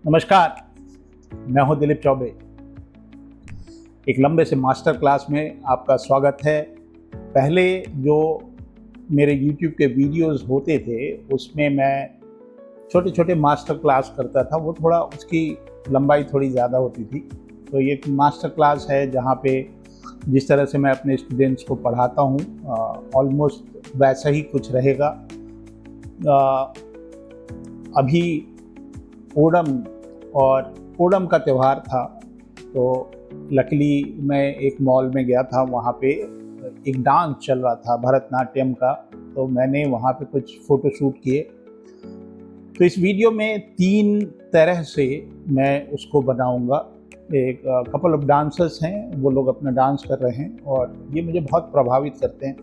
नमस्कार, मैं हूं दिलीप चौबे। एक लंबे से मास्टर क्लास में आपका स्वागत है। पहले जो मेरे YouTube के वीडियोस होते थे उसमें मैं छोटे छोटे मास्टर क्लास करता था, वो थोड़ा उसकी लंबाई थोड़ी ज़्यादा होती थी। तो ये मास्टर क्लास है जहाँ पे जिस तरह से मैं अपने स्टूडेंट्स को पढ़ाता हूँ ऑलमोस्ट वैसा ही कुछ रहेगा। अभी ओणम का त्यौहार था, तो लकीली मैं एक मॉल में गया था, वहाँ पे एक डांस चल रहा था भरतनाट्यम का, तो मैंने वहाँ पे कुछ फ़ोटो शूट किए। तो इस वीडियो में 3 तरह से मैं उसको बनाऊंगा। एक कपल ऑफ डांसर्स हैं, वो लोग अपना डांस कर रहे हैं और ये मुझे बहुत प्रभावित करते हैं।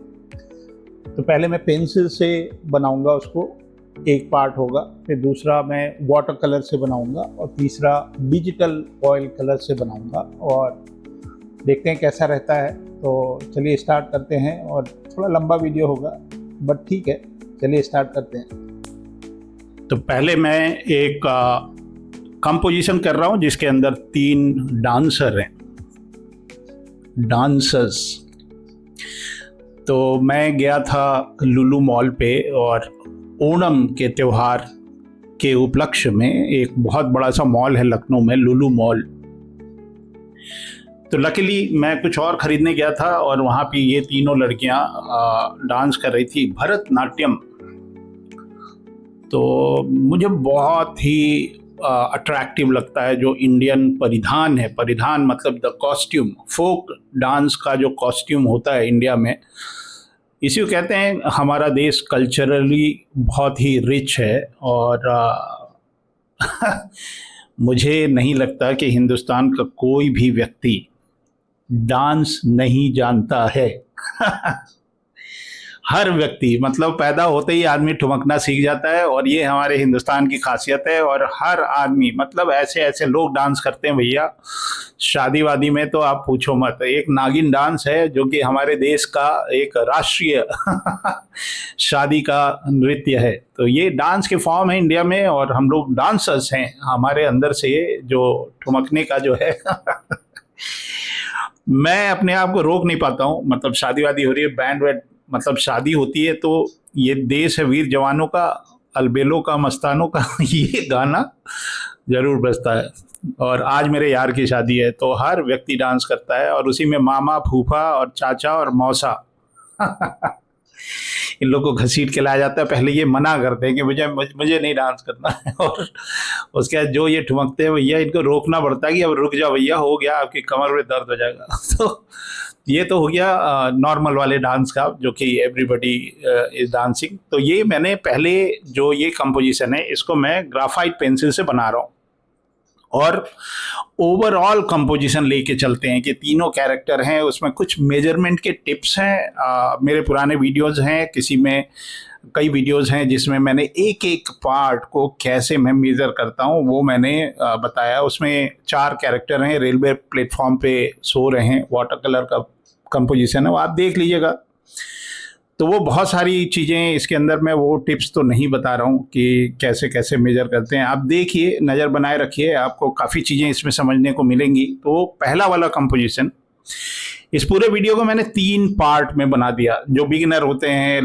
तो पहले मैं पेंसिल से बनाऊंगा उसको, एक पार्ट होगा, फिर दूसरा मैं वाटर कलर से बनाऊंगा और तीसरा डिजिटल ऑयल कलर से बनाऊंगा और देखते हैं कैसा रहता है। तो चलिए स्टार्ट करते हैं, और थोड़ा लंबा वीडियो होगा बट ठीक है, चलिए स्टार्ट करते हैं। तो पहले मैं एक कंपोजिशन कर रहा हूँ जिसके अंदर 3 डांसर हैं, डांसर्स। तो मैं गया था लुलु मॉल पे और ओणम के त्यौहार के उपलक्ष्य में एक बहुत बड़ा सा मॉल है लखनऊ में, लुलु मॉल। तो लकीली मैं कुछ और खरीदने गया था और वहाँ पे ये तीनों लड़कियाँ डांस कर रही थी भरतनाट्यम। तो मुझे बहुत ही अट्रैक्टिव लगता है जो इंडियन परिधान है, परिधान मतलब द कॉस्ट्यूम, फोक डांस का जो कॉस्ट्यूम होता है इंडिया में, इसी को कहते हैं। हमारा देश कल्चरली बहुत ही रिच है और मुझे नहीं लगता कि हिंदुस्तान का कोई भी व्यक्ति डांस नहीं जानता है। हर व्यक्ति मतलब पैदा होते ही आदमी ठुमकना सीख जाता है और ये हमारे हिंदुस्तान की खासियत है। और हर आदमी मतलब ऐसे ऐसे लोग डांस करते हैं भैया, शादी वादी में तो आप पूछो मत। एक नागिन डांस है जो कि हमारे देश का एक राष्ट्रीय शादी का नृत्य है। तो ये डांस के फॉर्म है इंडिया में और हम लोग डांसर्स हैं, हमारे अंदर से जो ठुमकने का जो है मैं अपने आप को रोक नहीं पाता हूँ। मतलब शादी वादी हो रही है, बैंड वैंड मतलब शादी होती है, तो ये देश है वीर जवानों का, अलबेलों का, मस्तानों का ये गाना जरूर बजता है। और आज मेरे यार की शादी है तो हर व्यक्ति डांस करता है और उसी में मामा, फूफा और चाचा और मौसा इन लोगों को घसीट के लाया जाता है। पहले ये मना करते हैं कि मुझे नहीं डांस करना है, और उसके बाद जो ये ठुमकते हैं भैया, इनको रोकना पड़ता है कि अब रुक जाओ भैया, हो गया, आपकी कमर में दर्द हो जाएगा। तो ये तो हो गया नॉर्मल वाले डांस का जो कि एवरीबॉडी इज डांसिंग। तो ये मैंने पहले जो ये कंपोजिशन है इसको मैं ग्राफाइट पेंसिल से बना रहा हूँ और ओवरऑल कंपोजिशन लेके चलते हैं कि तीनों कैरेक्टर हैं, उसमें कुछ मेजरमेंट के टिप्स हैं। मेरे पुराने वीडियोस हैं, किसी में कई वीडियोस हैं जिसमें मैंने एक एक पार्ट को कैसे मैं मेज़र करता हूँ वो मैंने बताया। उसमें 4 कैरेक्टर हैं, रेलवे प्लेटफॉर्म पे सो रहे हैं, वाटर कलर का कंपोजिशन है, वो आप देख लीजिएगा। तो वो बहुत सारी चीज़ें इसके अंदर, मैं वो टिप्स तो नहीं बता रहा हूँ कि कैसे कैसे मेजर करते हैं। आप देखिए, नज़र बनाए रखिए, आपको काफ़ी चीज़ें इसमें समझने को मिलेंगी। तो पहला वाला कंपोजिशन, इस पूरे वीडियो को मैंने 3 पार्ट में बना दिया। जो बिगिनर होते हैं,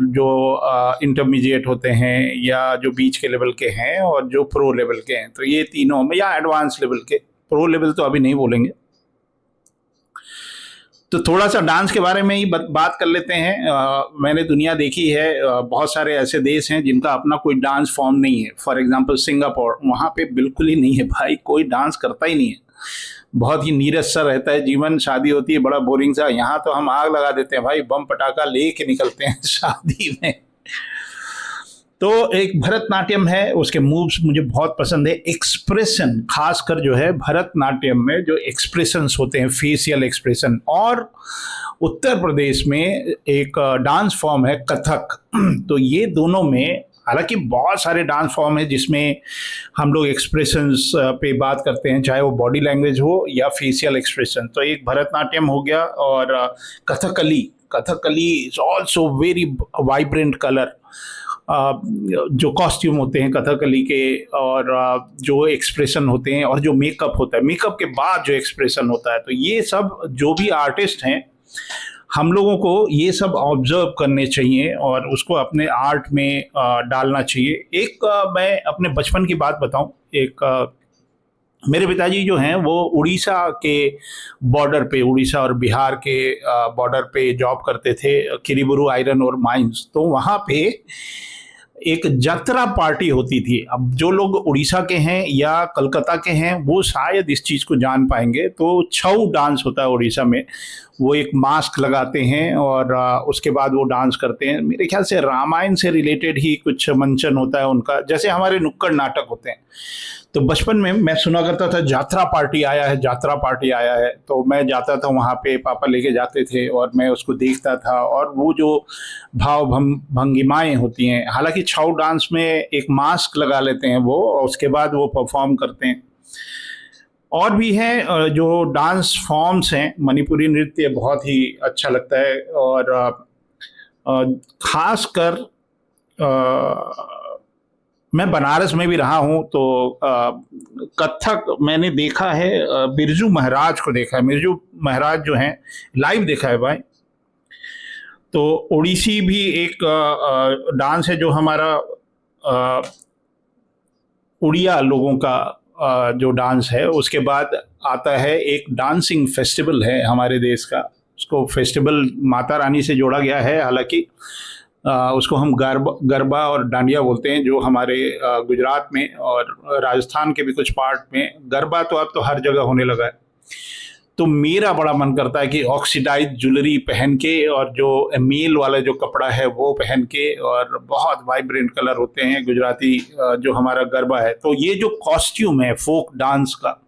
जो इंटरमीडिएट होते हैं, या जो बीच के लेवल के हैं, और जो प्रो लेवल के हैं, तो ये तीनों में, या एडवांस लेवल के। प्रो लेवल तो अभी नहीं बोलेंगे। तो थोड़ा सा डांस के बारे में ही बात कर लेते हैं। मैंने दुनिया देखी है, बहुत सारे ऐसे देश हैं जिनका अपना कोई डांस फॉर्म नहीं है। फॉर एग्जांपल सिंगापुर, वहाँ पे बिल्कुल ही नहीं है भाई, कोई डांस करता ही नहीं है, बहुत ही नीरस सा रहता है जीवन। शादी होती है बड़ा बोरिंग सा। यहाँ तो हम आग लगा देते हैं भाई, बम पटाखा ले के निकलते हैं शादी में। तो एक भरतनाट्यम है, उसके मूव्स मुझे बहुत पसंद है। एक्सप्रेशन, खासकर जो है भरतनाट्यम में जो एक्सप्रेशंस होते हैं, फेशियल एक्सप्रेशन। और उत्तर प्रदेश में एक डांस फॉर्म है कथक। तो ये दोनों में, हालांकि बहुत सारे डांस फॉर्म है जिसमें हम लोग एक्सप्रेशंस पे बात करते हैं, चाहे वो बॉडी लैंग्वेज हो या फेशियल एक्सप्रेशन। तो एक भरतनाट्यम हो गया, और Kathakali is also very vibrant colour. जो कॉस्ट्यूम होते हैं कथकली के, और जो एक्सप्रेशन होते हैं, और जो मेकअप होता है, मेकअप के बाद जो एक्सप्रेशन होता है, तो ये सब जो भी आर्टिस्ट हैं हम लोगों को ये सब ऑब्जर्व करने चाहिए और उसको अपने आर्ट में डालना चाहिए। एक मैं अपने बचपन की बात बताऊं। एक मेरे पिताजी जो हैं वो उड़ीसा के बॉर्डर पे, उड़ीसा और बिहार के बॉर्डर पे जॉब करते थे, किरीबुरु आयरन और माइंस। तो वहाँ पे एक यात्रा पार्टी होती थी। अब जो लोग उड़ीसा के हैं या कलकत्ता के हैं वो शायद इस चीज़ को जान पाएंगे। तो छऊ डांस होता है उड़ीसा में। वो एक मास्क लगाते हैं और उसके बाद वो डांस करते हैं। मेरे ख्याल से रामायण से रिलेटेड ही कुछ मंचन होता है उनका, जैसे हमारे नुक्कड़ नाटक होते हैं। तो बचपन में मैं सुना करता था यात्रा पार्टी आया है, यात्रा पार्टी आया है। तो मैं जाता था वहाँ पे, पापा लेके जाते थे और मैं उसको देखता था। और वो जो भाव भंगिमाएँ होती हैं, हालांकि छऊ डांस में एक मास्क लगा लेते हैं वो, और उसके बाद वो परफॉर्म करते हैं। और भी हैं जो डांस फॉर्म्स हैं। मणिपुरी नृत्य बहुत ही अच्छा लगता है। और खास कर मैं बनारस में भी रहा हूँ, तो कथक मैंने देखा है, बिरजू महाराज को देखा है। बिरजू महाराज जो हैं लाइव देखा है भाई। तो ओडिसी भी एक डांस है जो हमारा उड़िया लोगों का जो डांस है। उसके बाद आता है एक डांसिंग फेस्टिवल है हमारे देश का, उसको फेस्टिवल माता रानी से जोड़ा गया है। हालांकि उसको हम गरबा और डांडिया बोलते हैं, जो हमारे गुजरात में और राजस्थान के भी कुछ पार्ट में गरबा तो अब तो हर जगह होने लगा है। तो मेरा बड़ा मन करता है कि ऑक्सीडाइज ज्वेलरी पहन के और जो मील वाला जो कपड़ा है वो पहन के, और बहुत वाइब्रेंट कलर होते हैं गुजराती जो हमारा गरबा है। तो ये जो कॉस्ट्यूम है फोक डांस का,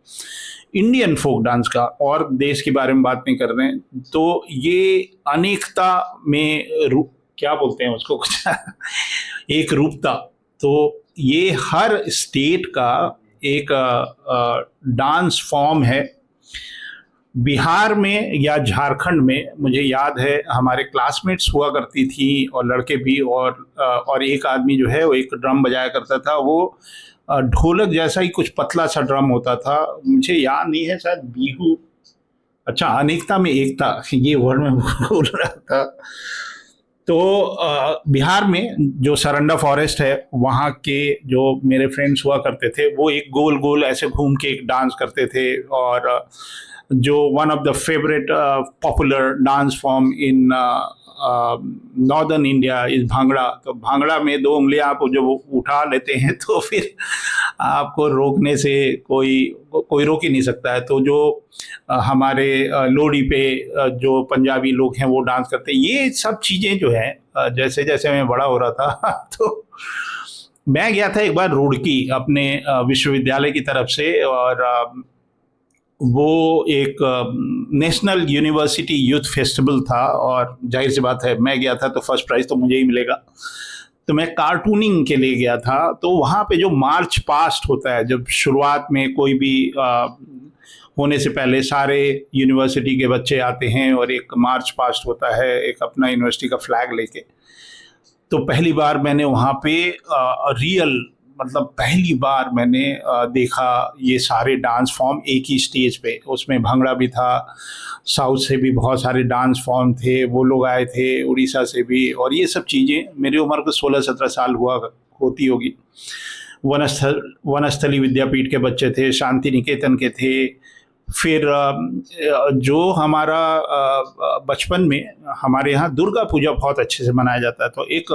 इंडियन फोक डांस का, और देश के बारे में बात नहीं कर रहे हैं, तो ये अनेकता में क्या बोलते हैं उसको एक रूपता। तो ये हर स्टेट का एक डांस फॉर्म है। बिहार में या झारखंड में मुझे याद है हमारे क्लासमेट्स हुआ करती थी, और लड़के भी, और एक आदमी जो है वो एक ड्रम बजाया करता था। वो ढोलक जैसा ही कुछ पतला सा ड्रम होता था, मुझे याद नहीं है, शायद बीहू, अच्छा अनेकता में एकता, ये वर्ड में बोल रहा था। तो बिहार में जो सरंडा फॉरेस्ट है, वहाँ के जो मेरे फ्रेंड्स हुआ करते थे वो एक गोल गोल ऐसे घूम के एक डांस करते थे। और जो one of the favourite popular dance form in northern India is bhangra. तो भांगड़ा में 2 उंगलियां आप जब उठा लेते हैं तो फिर आपको रोकने से कोई रोक ही नहीं सकता है। तो जो हमारे लोहड़ी पे जो पंजाबी लोग हैं वो डांस करते हैं। ये सब चीज़ें जो हैं, जैसे जैसे मैं बड़ा हो रहा था तो मैं गया था एक बार रुड़की अपने विश्वविद्यालय की तरफ से, और वो एक नेशनल यूनिवर्सिटी यूथ फेस्टिवल था, और जाहिर सी बात है मैं गया था तो फर्स्ट प्राइज़ तो मुझे ही मिलेगा। तो मैं कार्टूनिंग के लिए गया था। तो वहाँ पे जो मार्च पास्ट होता है, जब शुरुआत में कोई भी होने से पहले सारे यूनिवर्सिटी के बच्चे आते हैं और एक मार्च पास्ट होता है, एक अपना यूनिवर्सिटी का फ्लैग लेके। तो पहली बार मैंने वहाँ पे रियल, मतलब पहली बार मैंने देखा ये सारे डांस फॉर्म एक ही स्टेज पे। उसमें भांगड़ा भी था, साउथ से भी बहुत सारे डांस फॉर्म थे, वो लोग आए थे उड़ीसा से भी। और ये सब चीज़ें, मेरी उम्र को 16-17 साल होती होगी। वनस्थली विद्यापीठ के बच्चे थे, शांति निकेतन के थे। फिर जो हमारा बचपन में हमारे यहाँ दुर्गा पूजा बहुत अच्छे से मनाया जाता है। तो एक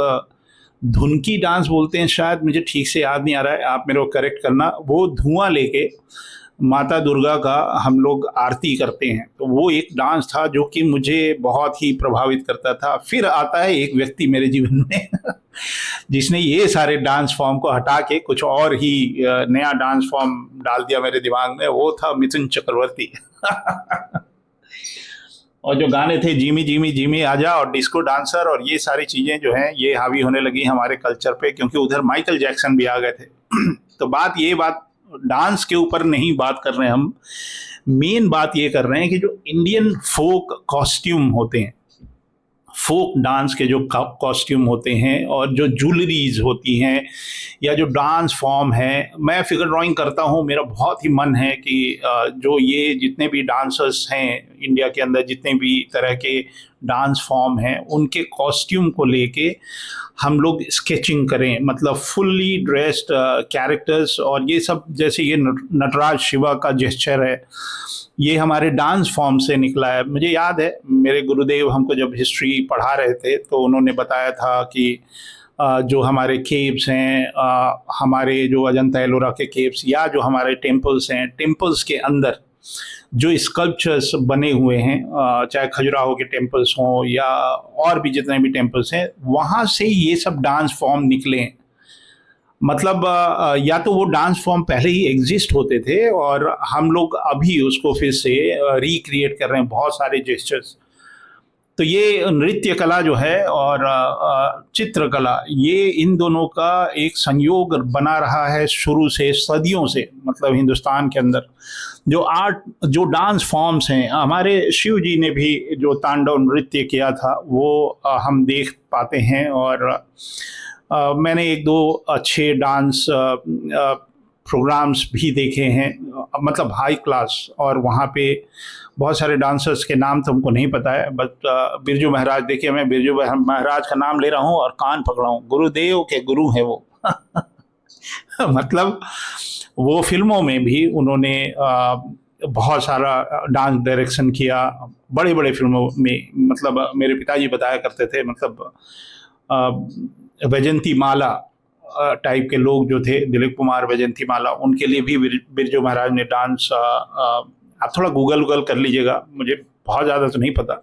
धुनकी डांस बोलते हैं शायद, मुझे ठीक से याद नहीं आ रहा है, आप मेरे को करेक्ट करना। वो धुआं लेके माता दुर्गा का हम लोग आरती करते हैं। तो वो एक डांस था जो कि मुझे बहुत ही प्रभावित करता था। फिर आता है एक व्यक्ति मेरे जीवन में जिसने ये सारे डांस फॉर्म को हटा के कुछ और ही नया डांस फॉर्म डाल दिया मेरे दिमाग में। वो था मिथुन चक्रवर्ती और जो गाने थे जिमी जिमी जिमी आजा और डिस्को डांसर, और ये सारी चीज़ें जो हैं ये हावी होने लगी हमारे कल्चर पे, क्योंकि उधर माइकल जैक्सन भी आ गए थे। तो बात डांस के ऊपर नहीं बात कर रहे हैं हम, मेन बात ये कर रहे हैं कि जो इंडियन फोक कॉस्ट्यूम होते हैं, फोक डांस के जो कॉस्ट्यूम होते हैं और जो ज्वेलरीज होती हैं या जो डांस फॉर्म है, मैं फिगर ड्राइंग करता हूँ। मेरा बहुत ही मन है कि जो ये जितने भी डांसर्स हैं इंडिया के अंदर, जितने भी तरह के डांस फॉर्म हैं, उनके कॉस्ट्यूम को लेके हम लोग स्केचिंग करें, मतलब फुल्ली ड्रेस्ड कैरेक्टर्स। और ये सब जैसे ये नटराज शिवा का जेस्चर है, ये हमारे डांस फॉर्म से निकला है। मुझे याद है मेरे गुरुदेव हमको जब हिस्ट्री पढ़ा रहे थे तो उन्होंने बताया था कि जो हमारे केव्स हैं, हमारे जो अजंता एलोरा के केव्स या जो हमारे टेम्पल्स हैं, टेम्पल्स के अंदर जो स्कल्पचर्स बने हुए हैं, चाहे खजुराहो के टेम्पल्स हों या और भी जितने भी टेम्पल्स हैं, वहाँ से ये सब डांस फॉर्म निकले हैं। मतलब या तो वो डांस फॉर्म पहले ही एग्जिस्ट होते थे और हम लोग अभी उसको फिर से रिक्रिएट कर रहे हैं, बहुत सारे जेस्चर्स। तो ये नृत्य कला जो है और चित्रकला, ये इन दोनों का एक संयोग बना रहा है शुरू से, सदियों से। मतलब हिंदुस्तान के अंदर जो आर्ट, जो डांस फॉर्म्स हैं, हमारे शिव जी ने भी जो तांडव नृत्य किया था वो हम देख पाते हैं। और मैंने एक दो अच्छे डांस प्रोग्राम्स भी देखे हैं, मतलब हाई क्लास। और वहाँ पे बहुत सारे डांसर्स के नाम तो हमको नहीं पता है, बट बिरजू महाराज, देखिए मैं बिरजू महाराज का नाम ले रहा हूँ और कान पकड़ा हूँ, गुरुदेव के गुरु हैं वो। मतलब वो फिल्मों में भी उन्होंने बहुत सारा डांस डायरेक्शन किया, बड़े बड़े फिल्मों में। मतलब मेरे पिताजी बताया करते थे, मतलब वैजयंती माला टाइप के लोग जो थे, दिलीप कुमार, वैजयंती माला, उनके लिए भी बिरजू महाराज ने डांस, आप थोड़ा गूगल कर लीजिएगा, मुझे बहुत ज़्यादा तो नहीं पता।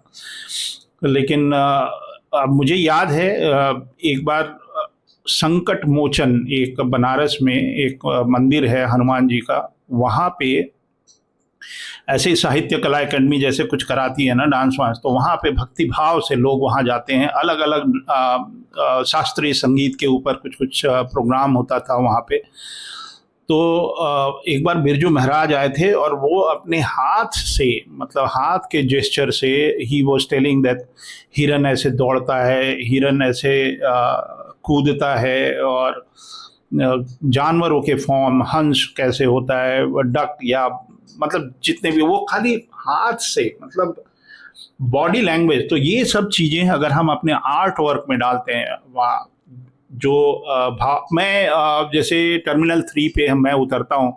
लेकिन मुझे याद है एक बार संकट मोचन, एक बनारस में एक मंदिर है हनुमान जी का, वहाँ पे ऐसे ही साहित्य कला एकेडमी जैसे कुछ कराती है ना डांस वांस, तो वहाँ पे भक्ति भाव से लोग वहाँ जाते हैं। अलग अलग शास्त्रीय संगीत के ऊपर कुछ कुछ प्रोग्राम होता था वहाँ पे। तो एक बार बिरजू महाराज आए थे और वो अपने हाथ से, मतलब हाथ के जेस्चर से ही वाज टेलिंग दैट हिरन ऐसे दौड़ता है, हिरन ऐसे कूदता है, और जानवरों के फॉर्म, हंस कैसे होता है, डक, या मतलब जितने भी, वो खाली हाथ से, मतलब बॉडी लैंग्वेज। तो ये सब चीज़ें अगर हम अपने आर्ट वर्क में डालते हैं, वहाँ जो भाव, मैं जैसे टर्मिनल 3 पे मैं उतरता हूँ,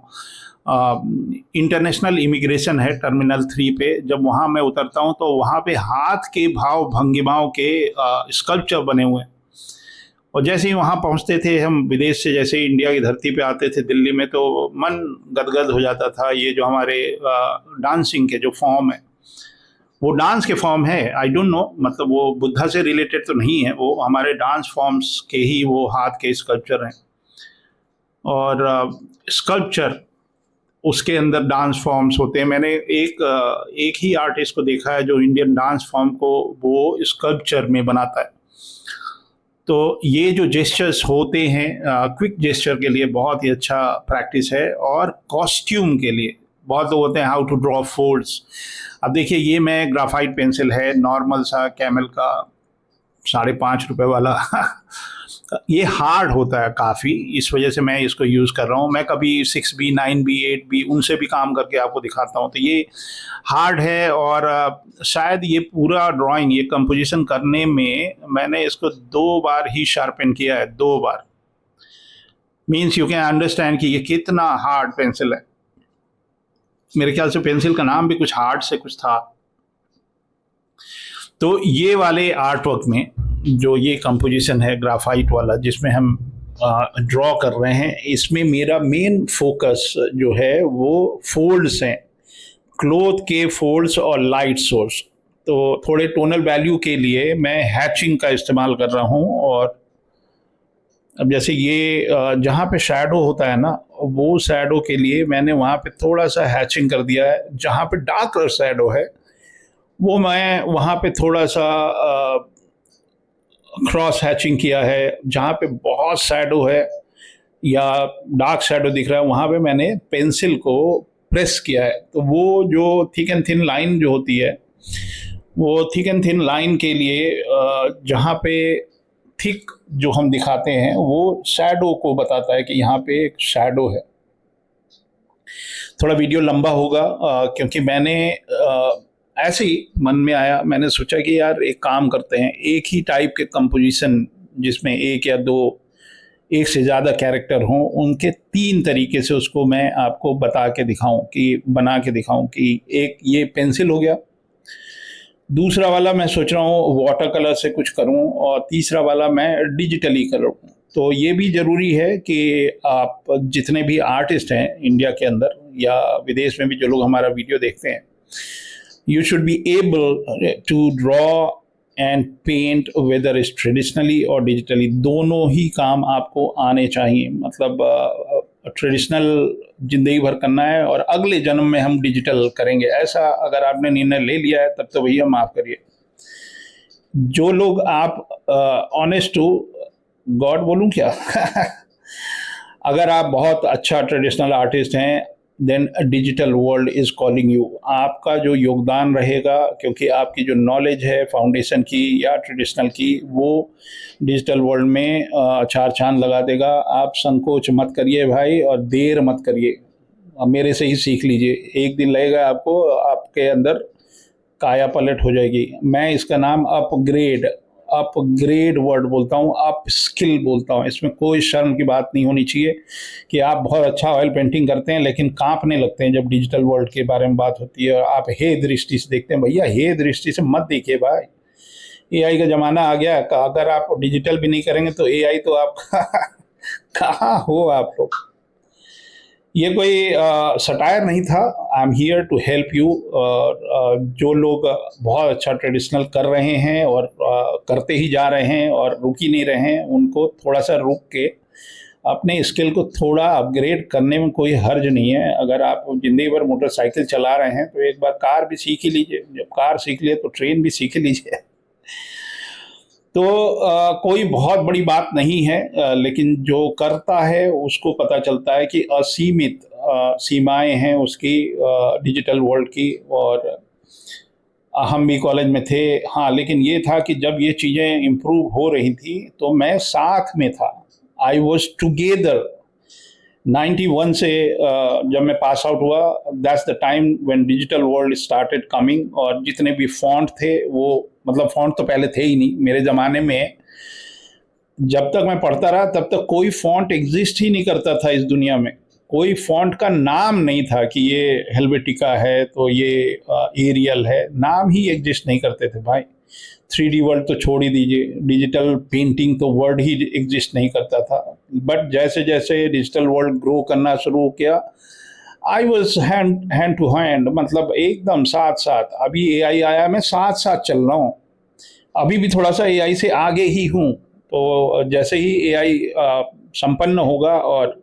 इंटरनेशनल इमिग्रेशन है टर्मिनल 3 पे, जब वहाँ मैं उतरता हूँ तो वहाँ पे हाथ के भाव भंगिमाओं के स्कल्पचर बने हुए हैं। और जैसे ही वहाँ पहुँचते थे हम, विदेश से जैसे ही इंडिया की धरती पे आते थे दिल्ली में, तो मन गदगद हो जाता था। ये जो हमारे डांसिंग के जो फॉर्म है, वो डांस के फॉर्म है, आई डोंट नो, मतलब वो बुद्धा से रिलेटेड तो नहीं है, वो हमारे डांस फॉर्म्स के ही वो हाथ के स्कल्पचर हैं। और स्कल्पचर, उसके अंदर डांस फॉर्म्स होते हैं। मैंने एक ही आर्टिस्ट को देखा है जो इंडियन डांस फॉर्म को वो स्कल्पचर में बनाता है। तो ये जो जेस्चर्स होते हैं, क्विक जेस्चर के लिए बहुत ही अच्छा प्रैक्टिस है। और कॉस्ट्यूम के लिए बहुत लोग होते हैं, हाउ टू ड्रॉ फोल्ड्स। अब देखिए, ये मैं ग्राफाइट पेंसिल है, नॉर्मल सा कैमल का, 5.5 रुपये वाला। ये हार्ड होता है काफ़ी, इस वजह से मैं इसको यूज़ कर रहा हूँ। मैं कभी 6B, 9B, 8B उनसे भी काम करके आपको दिखाता हूँ। तो ये हार्ड है, और शायद ये पूरा ड्राइंग, ये कंपोजिशन करने में मैंने इसको 2 बार ही शार्पन किया है, 2 बार। मीन्स यू कैन अंडरस्टैंड कि ये कितना हार्ड पेंसिल है। मेरे ख्याल से पेंसिल का नाम भी कुछ हार्ड से कुछ था। तो ये वाले आर्ट वर्क में जो ये कंपोजिशन है ग्राफाइट वाला, जिसमें हम ड्रॉ कर रहे हैं, इसमें मेरा मेन फोकस जो है वो फोल्ड्स हैं, क्लोथ के फोल्ड्स और लाइट सोर्स। तो थोड़े टोनल वैल्यू के लिए मैं हैचिंग का इस्तेमाल कर रहा हूँ। और अब जैसे ये जहाँ पे शैडो होता है ना, वो शैडो के लिए मैंने वहाँ पे थोड़ा सा हैचिंग कर दिया है। जहाँ पे डार्क शैडो है वो मैं वहाँ पे थोड़ा सा क्रॉस हैचिंग किया है। जहाँ पे बहुत शैडो है या डार्क शैडो दिख रहा है, वहाँ पे मैंने पेंसिल को प्रेस किया है। तो वो जो थिक एंड थिन लाइन जो होती है, वो थिक एंड थिन लाइन के लिए जहाँ पे थिक जो हम दिखाते हैं वो शैडो को बताता है कि यहाँ पे एक शैडो है। थोड़ा वीडियो लंबा होगा क्योंकि मैंने ऐसे ही मन में आया, मैंने सोचा कि यार एक काम करते हैं, एक ही टाइप के कंपोजिशन जिसमें एक या दो, एक से ज़्यादा कैरेक्टर हों, उनके तीन तरीके से उसको मैं आपको बता के दिखाऊं, कि बना के दिखाऊं कि एक ये पेंसिल हो गया, दूसरा वाला मैं सोच रहा हूँ वाटर कलर से कुछ करूँ, और तीसरा वाला मैं डिजिटली करूँ। तो ये भी ज़रूरी है कि आप जितने भी आर्टिस्ट हैं इंडिया के अंदर या विदेश में भी जो लोग हमारा वीडियो देखते हैं, you should be able to draw and paint whether it's traditionally or digitally, दोनों ही काम आपको आने चाहिए। मतलब ट्रेडिशनल जिंदगी भर करना है और अगले जन्म में हम डिजिटल करेंगे, ऐसा अगर आपने निर्णय ले लिया है तब तो भैया माफ़ करिए। जो लोग आप ऑनेस्ट टू गॉड बोलूं क्या अगर आप बहुत अच्छा ट्रेडिशनल आर्टिस्ट हैं, then digital world is calling you. आपका जो योगदान रहेगा, क्योंकि आपकी जो नॉलेज है फाउंडेशन की या ट्रेडिशनल की, वो डिजिटल वर्ल्ड में चार चांद लगा देगा। आप संकोच मत करिए भाई, और देर मत करिए, मेरे से ही सीख लीजिए। एक दिन लगेगा आपको, आपके अंदर काया पलट हो जाएगी। मैं इसका नाम अपग्रेड वर्ड बोलता हूँ, अप स्किल बोलता हूँ। इसमें कोई शर्म की बात नहीं होनी चाहिए कि आप बहुत अच्छा ऑयल पेंटिंग करते हैं लेकिन कांपने लगते हैं जब डिजिटल वर्ल्ड के बारे में बात होती है, और आप हे दृष्टि से देखते हैं। भैया हे दृष्टि से मत देखिए भाई, एआई का ज़माना आ गया। अगर आप डिजिटल भी नहीं करेंगे तो एआई तो आप कहाँ हो आप लोग। ये कोई सटायर नहीं था, I am here to help you. जो लोग बहुत अच्छा ट्रेडिशनल कर रहे हैं और करते ही जा रहे हैं और रुक ही नहीं रहे हैं, उनको थोड़ा सा रुक के अपने स्किल को थोड़ा अपग्रेड करने में कोई हर्ज नहीं है। अगर आप ज़िंदगी भर मोटरसाइकिल चला रहे हैं तो एक बार कार भी सीख ही लीजिए, जब कार सीख लिए तो ट्रेन भी सीख ही लीजिए। तो कोई बहुत बड़ी बात नहीं है, लेकिन जो करता है उसको पता चलता है कि असीमित सीमाएं हैं उसकी डिजिटल वर्ल्ड की। और हम भी कॉलेज में थे, हाँ, लेकिन ये था कि जब ये चीज़ें इम्प्रूव हो रही थी तो मैं साथ में था, आई वॉज टुगेदर। 91 से जब मैं पास आउट हुआ, that's the time when digital world started coming. और जितने भी फॉन्ट थे वो, मतलब फॉन्ट तो पहले थे ही नहीं मेरे ज़माने में। जब तक मैं पढ़ता रहा तब तक कोई फॉन्ट एग्जिस्ट ही नहीं करता था इस दुनिया में। कोई फॉन्ट का नाम नहीं था कि ये हेल्वेटिका है तो ये एरियल है, नाम ही एग्जिस्ट नहीं करते थे भाई। 3D वर्ल्ड तो छोड़ ही दीजिए, डिजिटल पेंटिंग तो वर्ड ही एग्जिस्ट नहीं करता था। बट जैसे जैसे डिजिटल वर्ल्ड ग्रो करना शुरू किया, I was hand to hand, मतलब एकदम साथ साथ। अभी एआई आया, मैं साथ साथ चल रहा हूँ, अभी भी थोड़ा सा एआई से आगे ही हूँ। तो जैसे ही एआई संपन्न होगा और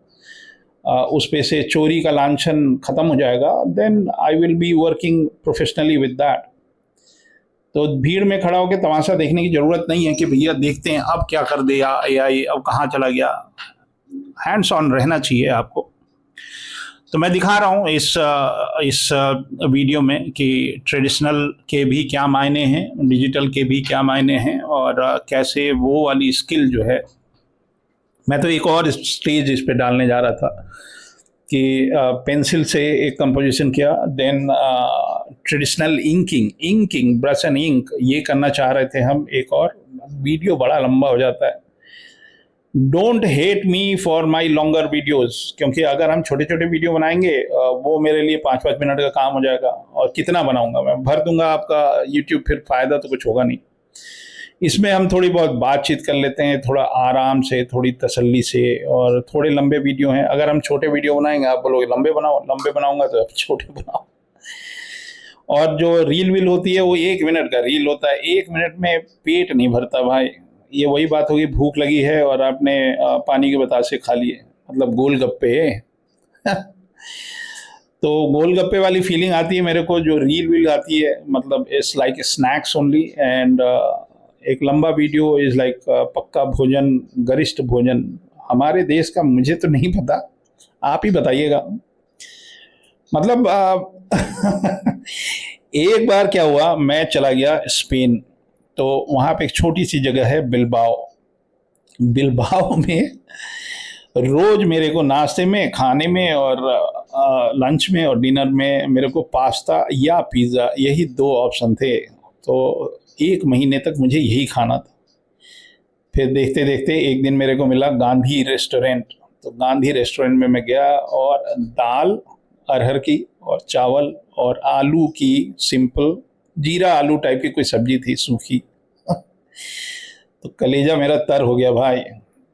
उस पे से चोरी का लांछन ख़त्म हो जाएगा, then I will be working professionally with that. तो भीड़ में खड़ा होकर तमाशा देखने की ज़रूरत नहीं है कि भैया देखते हैं अब क्या कर दिया एआई, अब कहाँ चला गया। हैंड्स ऑन रहना चाहिए आपको। तो मैं दिखा रहा हूँ इस वीडियो में कि ट्रेडिशनल के भी क्या मायने हैं, डिजिटल के भी क्या मायने हैं, और कैसे वो वाली स्किल जो है। मैं तो एक और स्टेज इस पे डालने जा रहा था कि पेंसिल से एक कंपोजिशन किया, then traditional inking brush and ink, ये करना चाह रहे थे हम एक और। वीडियो बड़ा लंबा हो जाता है। Don't hate me for my longer videos, क्योंकि अगर हम छोटे छोटे वीडियो बनाएंगे वो मेरे लिए 5-5 मिनट का काम हो जाएगा, और कितना बनाऊंगा मैं, भर दूंगा आपका यूट्यूब, फिर फ़ायदा तो कुछ होगा नहीं। इसमें हम थोड़ी बहुत बातचीत कर लेते हैं, थोड़ा आराम से, थोड़ी तसल्ली से। और थोड़े लंबे वीडियो हैं, अगर हम छोटे वीडियो बनाएंगे, आप बोलोगे लंबे बनाओ, लंबे बनाऊंगा तो आप छोटे बनाओ। और जो रील होती है वो 1 मिनट का रील होता है, 1 मिनट में पेट नहीं भरता भाई। ये वही बात होगी, भूख लगी है और आपने पानी के बतासे खा लिए, मतलब गोलगप्पे। तो गोलगप्पे वाली फीलिंग आती है मेरे को जो रील आती है, मतलब it's like snacks only. And एक लंबा वीडियो इज़ लाइक पक्का भोजन, गरिष्ठ भोजन हमारे देश का। मुझे तो नहीं पता, आप ही बताइएगा। मतलब एक बार क्या हुआ, मैं चला गया स्पेन, तो वहाँ पे एक छोटी सी जगह है बिलबाओ। बिलबाओ में रोज मेरे को नाश्ते में, खाने में और लंच में और डिनर में मेरे को पास्ता या पिज़्ज़ा, यही दो ऑप्शन थे। तो एक महीने तक मुझे यही खाना था। फिर देखते देखते एक दिन मेरे को मिला गांधी रेस्टोरेंट। तो गांधी रेस्टोरेंट में मैं गया और दाल अरहर की और चावल और आलू की सिंपल जीरा आलू टाइप की कोई सब्जी थी सूखी। तो कलेजा मेरा तर हो गया भाई।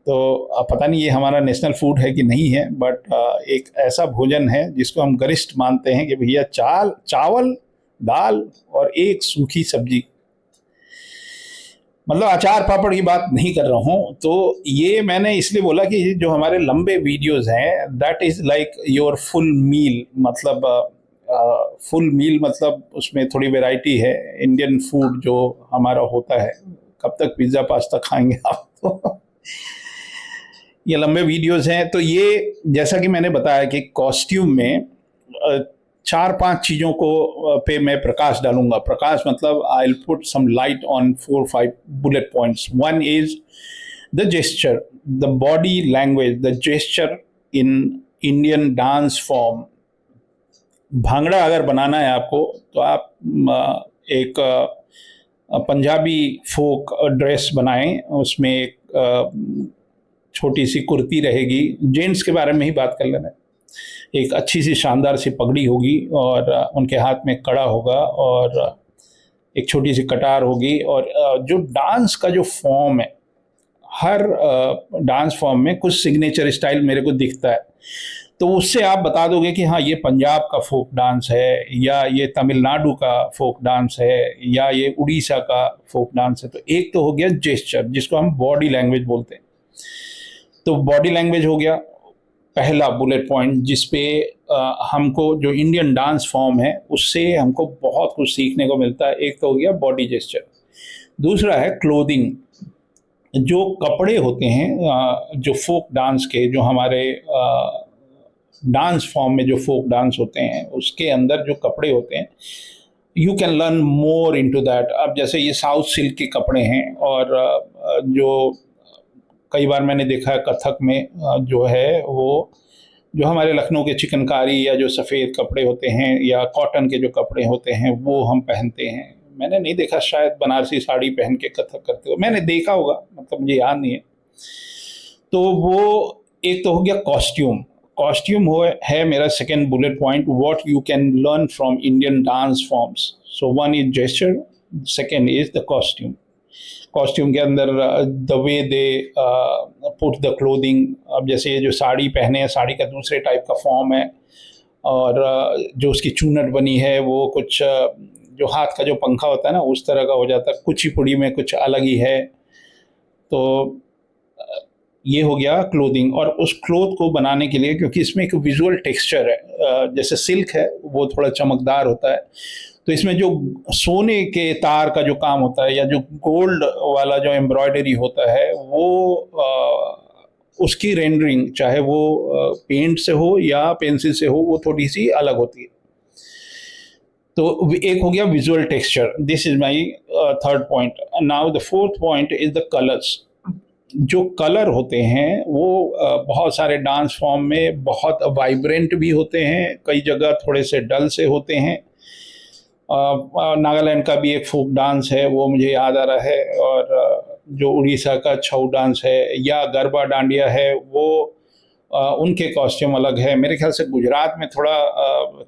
तो पता नहीं ये हमारा नेशनल फूड है कि नहीं है, बट एक ऐसा भोजन है जिसको हम गरिष्ठ मानते हैं कि भैया चावल दाल और एक सूखी सब्जी, मतलब अचार पापड़ की बात नहीं कर रहा हूँ। तो ये मैंने इसलिए बोला कि जो हमारे लंबे वीडियोस हैं that is like your full meal, मतलब फुल मील मतलब उसमें थोड़ी वैरायटी है। इंडियन फूड जो हमारा होता है, कब तक पिज्ज़ा पास्ता खाएंगे आप? तो ये लंबे वीडियोस हैं। तो ये जैसा कि मैंने बताया कि कॉस्ट्यूम में चार पांच चीज़ों को पे मैं प्रकाश डालूंगा। प्रकाश मतलब I will put some light on 4-5 bullet points. One is the gesture, the body language, the gesture in Indian dance form. Bhangra अगर बनाना है आपको तो आप एक पंजाबी फोक ड्रेस बनाएं, उसमें एक छोटी सी कुर्ती रहेगी। जेंट्स के बारे में ही बात कर लेना, एक अच्छी सी शानदार सी पगड़ी होगी और उनके हाथ में कड़ा होगा और एक छोटी सी कटार होगी। और जो डांस का जो फॉर्म है, हर डांस फॉर्म में कुछ सिग्नेचर स्टाइल मेरे को दिखता है। तो उससे आप बता दोगे कि हाँ ये पंजाब का फोक डांस है, या ये तमिलनाडु का फोक डांस है, या ये उड़ीसा का फोक डांस है। तो एक तो हो गया जेस्चर जिसको हम बॉडी लैंग्वेज बोलते हैं। तो बॉडी लैंग्वेज हो गया पहला बुलेट पॉइंट, जिसपे हमको जो इंडियन डांस फॉर्म है उससे हमको बहुत कुछ सीखने को मिलता है। एक तो हो गया बॉडी जेस्चर, दूसरा है क्लोथिंग। जो कपड़े होते हैं जो फोक डांस के, जो हमारे डांस फॉर्म में जो फोक डांस होते हैं उसके अंदर जो कपड़े होते हैं, you can learn more into that. अब जैसे ये साउथ सिल्क के कपड़े हैं, और जो कई बार मैंने देखा है कथक में जो है वो जो हमारे लखनऊ के चिकनकारी या जो सफ़ेद कपड़े होते हैं या कॉटन के जो कपड़े होते हैं वो हम पहनते हैं। मैंने नहीं देखा शायद बनारसी साड़ी पहन के कथक करते हो, मैंने देखा होगा, मतलब मुझे याद नहीं है। तो वो एक तो हो गया कॉस्ट्यूम। कॉस्ट्यूम हो है मेरा second bullet point, what you can learn from Indian dance forms. So one is gesture, second is the costume. Costume के अंदर the way they put the clothing. अब जैसे ये जो साड़ी पहने हैं, साड़ी का दूसरे टाइप का फॉर्म है, और जो उसकी चूनट बनी है वो कुछ जो हाथ का जो पंखा होता है ना उस तरह का हो जाता है। कुचिपुड़ी में कुछ अलग ही है। तो ये हो गया क्लोथिंग। और उस क्लोथ को बनाने के लिए, क्योंकि इसमें एक विजुअल टेक्सचर है, जैसे सिल्क है वो थोड़ा चमकदार होता है, तो इसमें जो सोने के तार का जो काम होता है या जो गोल्ड वाला जो एम्ब्रॉयडरी होता है वो उसकी रेंडरिंग, चाहे वो पेंट से हो या पेंसिल से हो, वो थोड़ी सी अलग होती है। तो एक हो गया visual texture, this is my third point. Now the fourth point is the colours. जो कलर होते हैं वो बहुत सारे डांस फॉर्म में बहुत वाइब्रेंट भी होते हैं, कई जगह थोड़े से डल से होते हैं। नागालैंड का भी एक फोक डांस है वो मुझे याद आ रहा है, और जो उड़ीसा का छऊ डांस है या गरबा डांडिया है वो उनके कॉस्ट्यूम अलग है। मेरे ख्याल से गुजरात में थोड़ा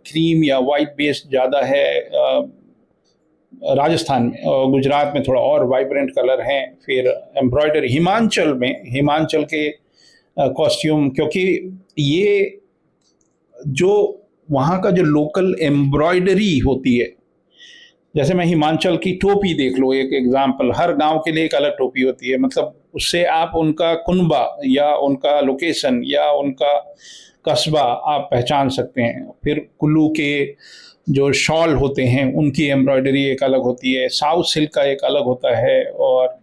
क्रीम या वाइट बेस ज़्यादा है, राजस्थान में और गुजरात में थोड़ा और वाइब्रेंट कलर हैं। फिर एम्ब्रॉयडरी हिमाचल में, हिमाचल के कॉस्ट्यूम, क्योंकि ये जो वहाँ का जो लोकल एम्ब्रॉयडरी होती है, जैसे मैं हिमाचल की टोपी देख लो, एक एग्जाम्पल, हर गांव के लिए एक अलग टोपी होती है, मतलब उससे आप उनका कुनबा या उनका लोकेशन या उनका कस्बा आप पहचान सकते हैं। फिर कुल्लू के जो शॉल होते हैं उनकी एम्ब्रॉयडरी एक अलग होती है, साउथ सिल्क का एक अलग होता है, और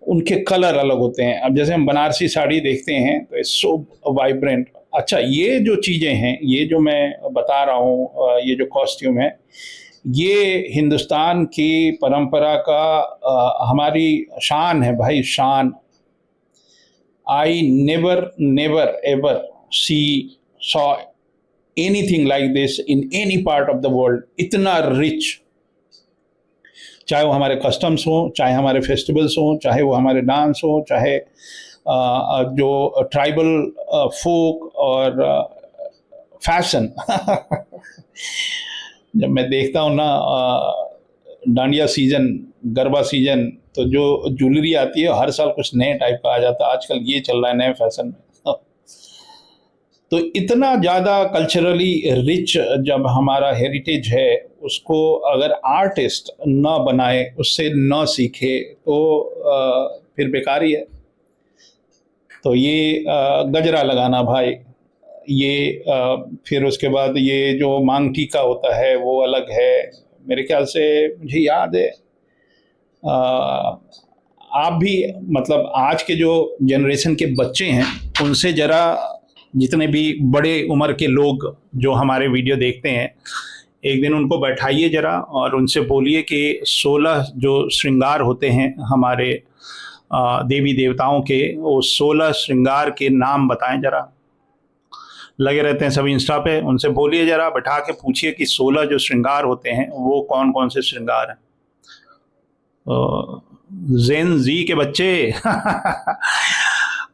उनके कलर अलग होते हैं। अब जैसे हम बनारसी साड़ी देखते हैं तो इट्स सो वाइब्रेंट। अच्छा, ये जो चीज़ें हैं, ये जो मैं बता रहा हूँ, ये जो कॉस्ट्यूम है, ये हिंदुस्तान की परंपरा का हमारी शान है भाई, शान। I never ever see saw anything like this in any part of the world. इतना रिच, चाहे वो हमारे कस्टम्स हों, चाहे हमारे फेस्टिवल्स हों, चाहे वो हमारे डांस हों, चाहे जो ट्राइबल फोक और फैशन। जब मैं देखता हूँ ना डांडिया सीजन, गरबा सीजन, तो जो ज्वेलरी आती है हर साल कुछ नए टाइप का आ जाता है। आजकल ये चल रहा है नए फैशन में। तो इतना ज़्यादा कल्चरली रिच जब हमारा हेरिटेज है, उसको अगर आर्टिस्ट न बनाए, उससे न सीखे, तो फिर बेकार ही है। तो ये गजरा लगाना भाई, ये फिर उसके बाद ये जो मांग टीका होता है वो अलग है। मेरे ख्याल से मुझे याद है, आप भी मतलब आज के जो जनरेशन के बच्चे हैं उनसे ज़रा, जितने भी बड़े उम्र के लोग जो हमारे वीडियो देखते हैं, एक दिन उनको बैठाइए ज़रा और उनसे बोलिए कि 16 जो श्रृंगार होते हैं हमारे देवी देवताओं के, वो 16 श्रृंगार के नाम बताएं ज़रा। लगे रहते हैं सब इंस्टा पे, उनसे बोलिए ज़रा, बैठा के पूछिए कि 16 जो श्रृंगार होते हैं वो कौन कौन से श्रृंगार हैं। जेन जी के बच्चे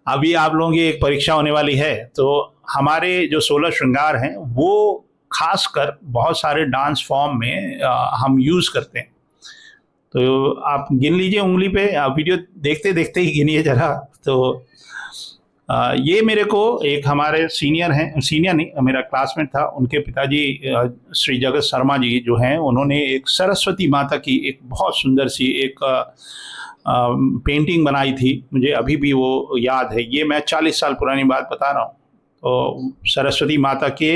अभी आप लोगों की एक परीक्षा होने वाली है, तो हमारे जो 16 श्रृंगार हैं वो खासकर बहुत सारे डांस फॉर्म में हम यूज़ करते हैं। तो आप गिन लीजिए उंगली पे, आप वीडियो देखते देखते ही गिनिए ज़रा। तो ये मेरे को एक हमारे सीनियर हैं, सीनियर नहीं, मेरा क्लासमेट था, उनके पिताजी श्री जगत शर्मा जी जो हैं, उन्होंने एक सरस्वती माता की एक बहुत सुंदर सी एक पेंटिंग बनाई थी। मुझे अभी भी वो याद है, ये मैं 40 साल पुरानी बात बता रहा हूँ। तो सरस्वती माता के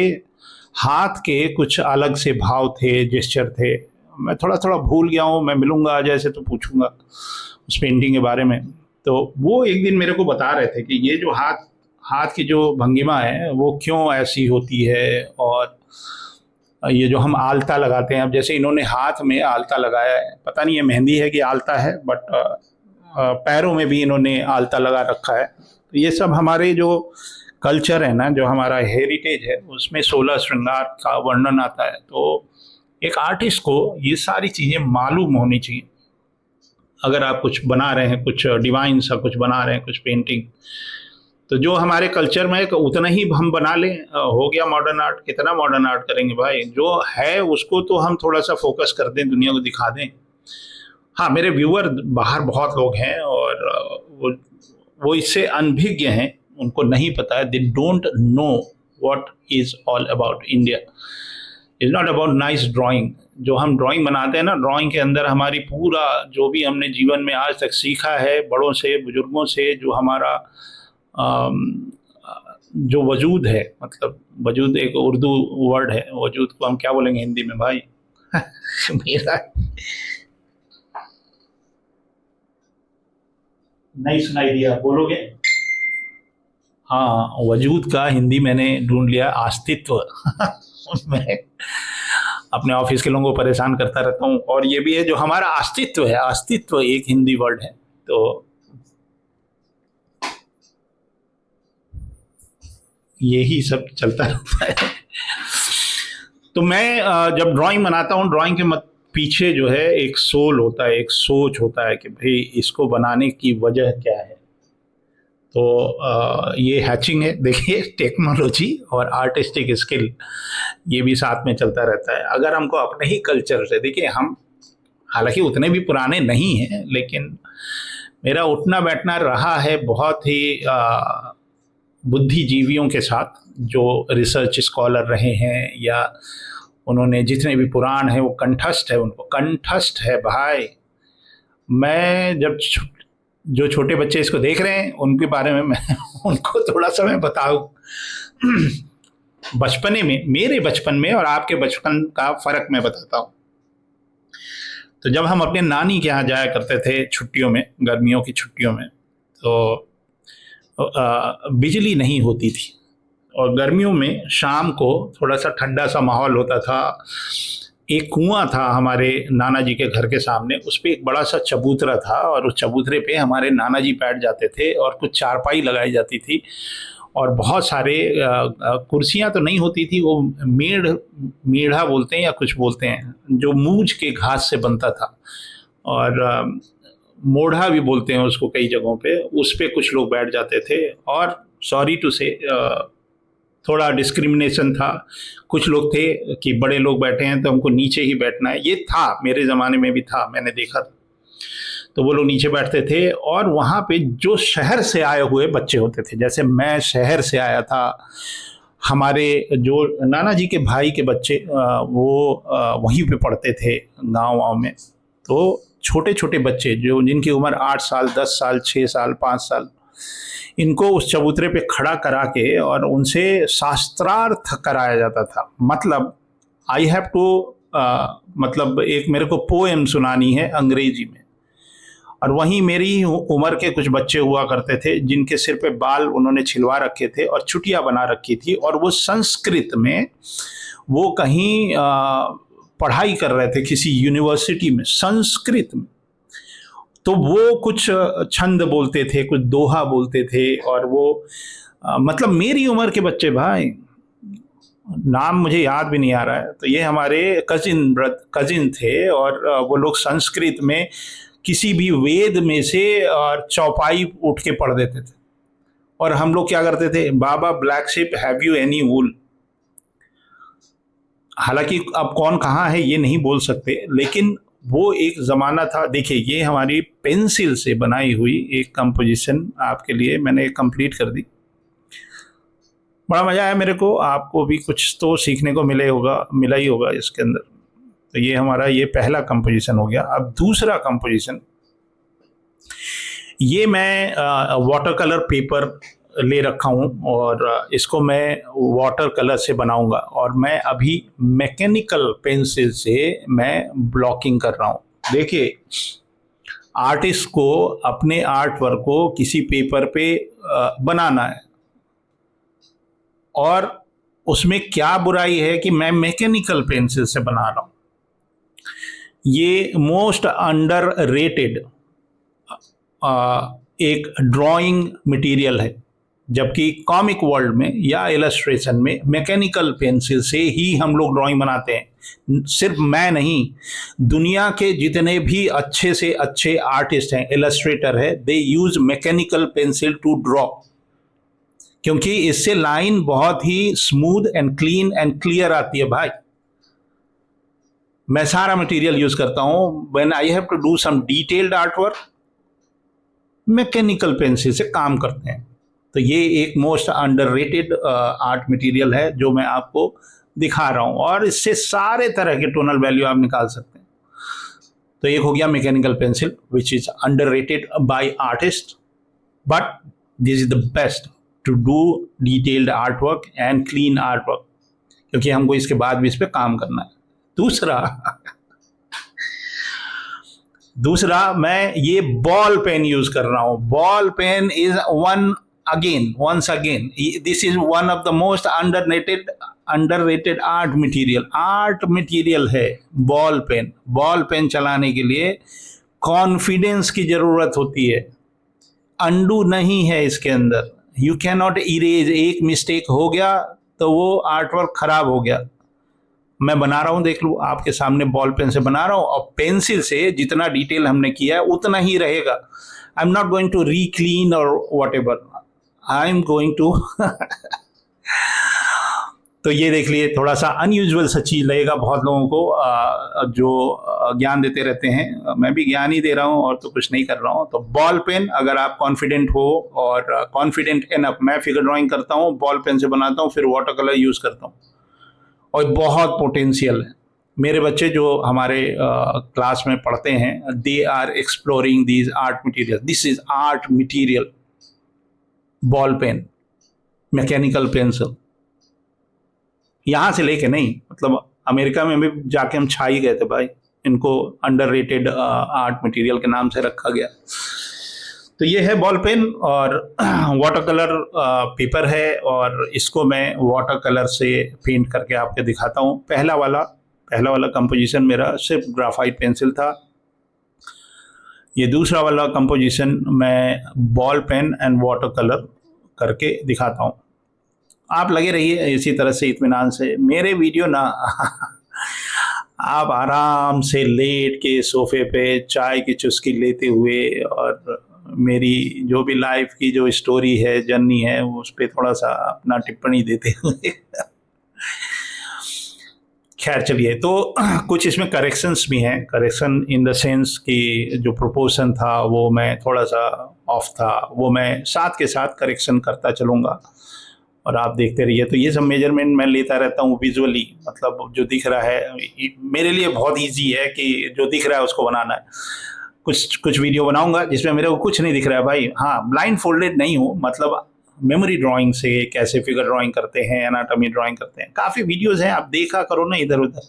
हाथ के कुछ अलग से भाव थे, जेस्चर थे। मैं थोड़ा थोड़ा भूल गया हूँ, मैं मिलूँगा अजय से तो पूछूंगा उस पेंटिंग के बारे में। तो वो एक दिन मेरे को बता रहे थे कि ये जो हाथ की जो भंगिमा है वो क्यों ऐसी होती है, और ये जो हम आलता लगाते हैं, अब जैसे इन्होंने हाथ में आलता लगाया है, पता नहीं ये मेहंदी है कि आलता है, बट पैरों में भी इन्होंने आलता लगा रखा है। तो ये सब हमारे जो कल्चर है ना, जो हमारा हेरिटेज है, उसमें 16 श्रृंगार का वर्णन आता है। तो एक आर्टिस्ट को ये सारी चीज़ें मालूम होनी चाहिए। अगर आप कुछ बना रहे हैं, कुछ डिवाइन सा कुछ बना रहे हैं, कुछ पेंटिंग, तो जो हमारे कल्चर में उतना ही हम बना लें, हो गया मॉडर्न आर्ट। कितना मॉडर्न आर्ट करेंगे भाई, जो है उसको तो हम थोड़ा सा फोकस कर दें, दुनिया को दिखा दें। हाँ, मेरे व्यूअर बाहर बहुत लोग हैं और वो इससे अनभिज्ञ हैं, उनको नहीं पता है, they don't know what is all about India. Is not about nice drawing. जो हम ड्राइंग बनाते हैं ना, ड्राइंग के अंदर हमारी पूरा जो भी हमने जीवन में आज तक सीखा है, बड़ों से बुजुर्गों से, जो हमारा जो वजूद है, मतलब वजूद एक उर्दू वर्ड है, वजूद को हम क्या बोलेंगे हिंदी में भाई? मेरा नहीं सुनाई दिया, बोलोगे? हाँ, वजूद का हिंदी मैंने ढूंढ लिया, अस्तित्व। मैं अपने ऑफिस के लोगों को परेशान करता रहता हूँ, और ये भी है जो हमारा अस्तित्व है, अस्तित्व एक हिंदी वर्ड है। तो यही सब चलता रहता है। तो मैं जब ड्राइंग बनाता हूँ, ड्राइंग के पीछे जो है एक सोल होता है, एक सोच होता है कि भाई इसको बनाने की वजह क्या है। तो ये हैचिंग है, देखिए, टेक्नोलॉजी और आर्टिस्टिक स्किल ये भी साथ में चलता रहता है। अगर हमको अपने ही कल्चर से, देखिए हम हालांकि उतने भी पुराने नहीं हैं, लेकिन मेरा उठना बैठना रहा है बहुत ही बुद्धिजीवियों के साथ, जो रिसर्च स्कॉलर रहे हैं, या उन्होंने जितने भी पुराण हैं वो कंठस्थ है, उनको कंठस्थ है भाई। मैं जब जो छोटे बच्चे इसको देख रहे हैं उनके बारे में मैं उनको थोड़ा सा मैं बताऊं, बचपने में, मेरे बचपन में और आपके बचपन का फ़र्क मैं बताता हूँ। तो जब हम अपने नानी के यहाँ जाया करते थे छुट्टियों में, गर्मियों की छुट्टियों में, तो बिजली नहीं होती थी, और गर्मियों में शाम को थोड़ा सा ठंडा सा माहौल होता था, एक कुआं था हमारे नाना जी के घर के सामने, उस पे एक बड़ा सा चबूतरा था और उस चबूतरे पे हमारे नाना जी बैठ जाते थे और कुछ चारपाई लगाई जाती थी और बहुत सारे कुर्सियां तो नहीं होती थी, वो मेढ़ा बोलते हैं या कुछ बोलते हैं, जो मूंज के घास से बनता था, और मोढ़ा भी बोलते हैं उसको कई जगहों पे, उस पे कुछ लोग बैठ जाते थे। और सॉरी टू से थोड़ा डिस्क्रिमिनेशन था, कुछ लोग थे कि बड़े लोग बैठे हैं तो हमको नीचे ही बैठना है, ये था मेरे ज़माने में भी था, मैंने देखा था, तो वो लोग नीचे बैठते थे। और वहाँ पे जो शहर से आए हुए बच्चे होते थे, जैसे मैं शहर से आया था, हमारे जो नाना जी के भाई के बच्चे वो वहीं पे पढ़ते थे गाँव में, तो छोटे छोटे बच्चे जो जिनकी उम्र 8 साल 10 साल 6 साल 5 साल, इनको उस चबूतरे पे खड़ा करा के और उनसे शास्त्रार्थ कराया जाता था। मतलब आई हैव टू मतलब एक मेरे को पोएम सुनानी है अंग्रेजी में, और वहीं मेरी उम्र के कुछ बच्चे हुआ करते थे जिनके सिर पे बाल उन्होंने छिलवा रखे थे और चुटिया बना रखी थी, और वो संस्कृत में वो कहीं पढ़ाई कर रहे थे किसी यूनिवर्सिटी में संस्कृत में। तो वो कुछ छंद बोलते थे, कुछ दोहा बोलते थे, और वो मतलब मेरी उम्र के बच्चे, भाई नाम मुझे याद भी नहीं आ रहा है, तो ये हमारे कजिन थे, और वो लोग संस्कृत में किसी भी वेद में से और चौपाई उठ के पढ़ देते थे, और हम लोग क्या करते थे, baa baa black sheep have you any wool. हालांकि अब कौन कहाँ है ये नहीं बोल सकते, लेकिन वो एक ज़माना था। देखिए ये हमारी पेंसिल से बनाई हुई एक कंपोजिशन आपके लिए मैंने कंप्लीट कर दी, बड़ा मज़ा आया मेरे को, आपको भी कुछ तो सीखने को मिला ही होगा इसके अंदर। तो ये हमारा ये पहला कंपोजिशन हो गया। अब दूसरा कंपोजिशन, ये मैं वाटर कलर पेपर ले रखा हूँ और इसको मैं वाटर कलर से बनाऊंगा, और मैं अभी मैकेनिकल पेंसिल से मैं ब्लॉकिंग कर रहा हूँ। देखिए आर्टिस्ट को अपने आर्ट वर्क को किसी पेपर पे बनाना है, और उसमें क्या बुराई है कि मैं मैकेनिकल पेंसिल से बना रहा हूँ। ये मोस्ट अंडर रेटेड एक ड्राइंग मटेरियल है, जबकि कॉमिक वर्ल्ड में या इलस्ट्रेशन में मैकेनिकल पेंसिल से ही हम लोग ड्राइंग बनाते हैं। सिर्फ मैं नहीं, दुनिया के जितने भी अच्छे से अच्छे आर्टिस्ट हैं, इलस्ट्रेटर है, they use mechanical pencil to draw, क्योंकि इससे लाइन बहुत ही smooth and clean and clear आती है। भाई मैं सारा मटेरियल यूज करता हूं when I have to do some detailed art work, mechanical pencil से काम करते हैं। तो ये एक मोस्ट अंडररेटेड आर्ट मटेरियल है जो मैं आपको दिखा रहा हूं, और इससे सारे तरह के टोनल वैल्यू आप निकाल सकते हैं। तो एक हो गया mechanical pencil which is underrated by artist, but this is the best to do detailed art work and clean art work, क्योंकि हमको इसके बाद भी इस पर काम करना है। दूसरा मैं ये बॉल पेन यूज कर रहा हूं। Ball pen is once again this is one of the most underrated art material है बॉल पेन। बॉल पेन चलाने के लिए कॉन्फिडेंस की जरूरत होती है, अंडू नहीं है इसके अंदर, यू कैन नॉट इरेज। एक मिस्टेक हो गया तो वो आर्टवर्क खराब हो गया। मैं बना रहा हूं, देख लो आपके सामने बॉल पेन से बना रहा हूं, और पेंसिल से जितना डिटेल हमने किया है उतना ही रहेगा। I am not going to reclean or whatever, I am going to तो ये देख लिए, थोड़ा सा अनयूजुअल सा चीज लगेगा बहुत लोगों को जो ज्ञान देते रहते हैं। मैं भी ज्ञान ही दे रहा हूँ और तो कुछ नहीं कर रहा हूँ। तो बॉल पेन, अगर आप कॉन्फिडेंट हो और कॉन्फिडेंट एनफ, मैं फिगर ड्राइंग करता हूँ, बॉल पेन से बनाता हूँ, फिर वाटर कलर यूज करता हूँ, और बहुत पोटेंशियल है। मेरे बच्चे जो हमारे क्लास में पढ़ते हैं, they are exploring these art material. This is art material, ball pen, mechanical pencil. यहाँ से लेके नहीं, मतलब अमेरिका में भी जाके हम छा ही गए थे भाई, इनको अंडररेटेड आर्ट मटेरियल के नाम से रखा गया। तो ये है बॉल पेन, और वाटर कलर पेपर है, और इसको मैं वाटर कलर से पेंट करके आपको दिखाता हूँ। पहला वाला कंपोजिशन मेरा सिर्फ ग्राफाइट पेंसिल था। ये दूसरा वाला कंपोजिशन मैं ball pen and water colour करके दिखाता हूँ। आप लगे रहिए इसी तरह से इत्मीनान से। मेरे वीडियो ना आप आराम से लेट के सोफे पे चाय की चुस्की लेते हुए और मेरी जो भी लाइफ की जो स्टोरी है, जर्नी है, उस पर थोड़ा सा अपना टिप्पणी देते हुए खैर चलिए, तो कुछ इसमें करेक्शंस भी हैं। करेक्शन इन द सेंस कि जो प्रोपोर्शन था वो मैं थोड़ा सा ऑफ था, वो मैं साथ के साथ करेक्शन करता चलूँगा और आप देखते रहिए। तो ये सब मेजरमेंट मैं लेता रहता हूँ विजुअली, मतलब जो दिख रहा है मेरे लिए बहुत इजी है कि जो दिख रहा है उसको बनाना है। कुछ वीडियो बनाऊंगा जिसमें मेरे को कुछ नहीं दिख रहा है भाई, हाँ ब्लाइंड फोल्डेड नहीं हूँ, मतलब मेमोरी ड्राइंग से कैसे फिगर ड्राइंग करते हैं, एनाटॉमी ड्राइंग करते हैं, काफ़ी वीडियोस हैं, आप देखा करो ना इधर उधर।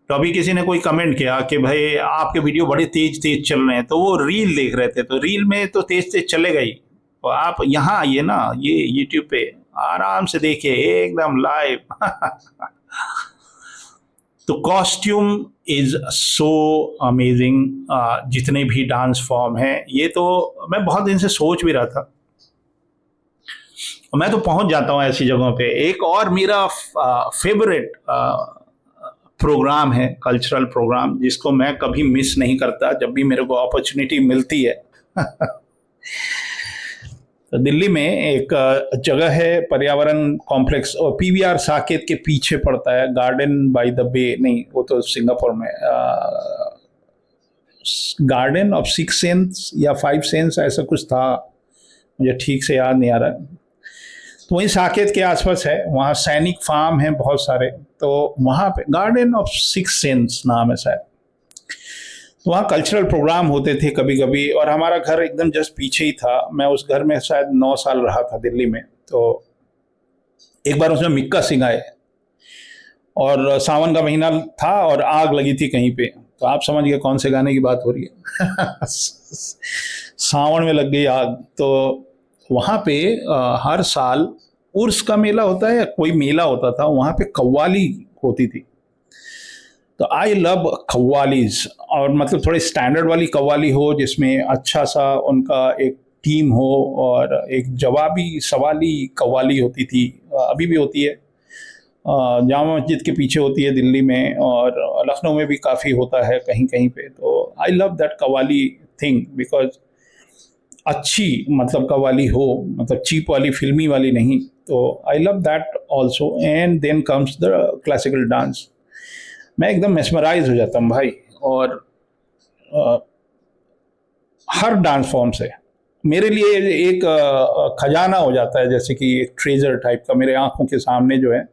तो अभी किसी ने कोई कमेंट किया कि भाई आपके वीडियो बड़े तेज तेज चल रहे हैं, तो वो रील देख रहे थे, तो रील में तो तेज तेज चलेगा ही। तो आप यहाँ आइए ना, ये यूट्यूब पे आराम से देखिए एकदम लाइव। तो कॉस्ट्यूम इज सो अमेजिंग। जितने भी डांस फॉर्म हैं, ये तो मैं बहुत दिन से सोच भी रहा था, मैं तो पहुंच जाता हूं ऐसी जगहों पे। एक और मेरा फेवरेट प्रोग्राम है, कल्चरल प्रोग्राम, जिसको मैं कभी मिस नहीं करता जब भी मेरे को अपॉर्चुनिटी मिलती है। तो दिल्ली में एक जगह है पर्यावरण कॉम्प्लेक्स, और पीवीआर साकेत के पीछे पड़ता है, गार्डन बाय द बे, नहीं वो तो सिंगापुर में, गार्डन ऑफ 6 सेंस या 5 सेंस ऐसा कुछ था, मुझे ठीक से याद नहीं आ रहा। तो वहीं साकेत के आसपास है, वहाँ सैनिक फार्म हैं बहुत सारे, तो वहाँ पे गार्डन ऑफ 6 सेंस नाम है शायद। तो वहाँ कल्चरल प्रोग्राम होते थे कभी कभी, और हमारा घर एकदम जस्ट पीछे ही था। मैं उस घर में शायद 9 साल रहा था दिल्ली में। तो एक बार उसमें मिक्का सिंह आए और सावन का महीना था और आग लगी थी कहीं पे, तो आप समझ गए कौन से गाने की बात हो रही है। सावन में लग गई आग। तो वहाँ पे हर साल उर्स का मेला होता है या कोई मेला होता था, वहाँ पे कव्वाली होती थी। तो आई लव कव्वालीज, और मतलब थोड़ी स्टैंडर्ड वाली कव्वाली हो जिसमें अच्छा सा उनका एक टीम हो, और एक जवाबी सवाली कव्वाली होती थी, अभी भी होती है, जामा मस्जिद के पीछे होती है दिल्ली में, और लखनऊ में भी काफ़ी होता है कहीं कहीं पे। तो I love that qawwali thing, because अच्छी मतलब कव्वाली हो, मतलब चीप वाली फिल्मी वाली नहीं। तो I love that also. And then comes the classical dance. मैं एकदम मेस्मराइज हो जाता हूँ भाई, और हर डांस फॉर्म से मेरे लिए एक खजाना हो जाता है, जैसे कि एक ट्रेजर टाइप का मेरे आंखों के सामने जो है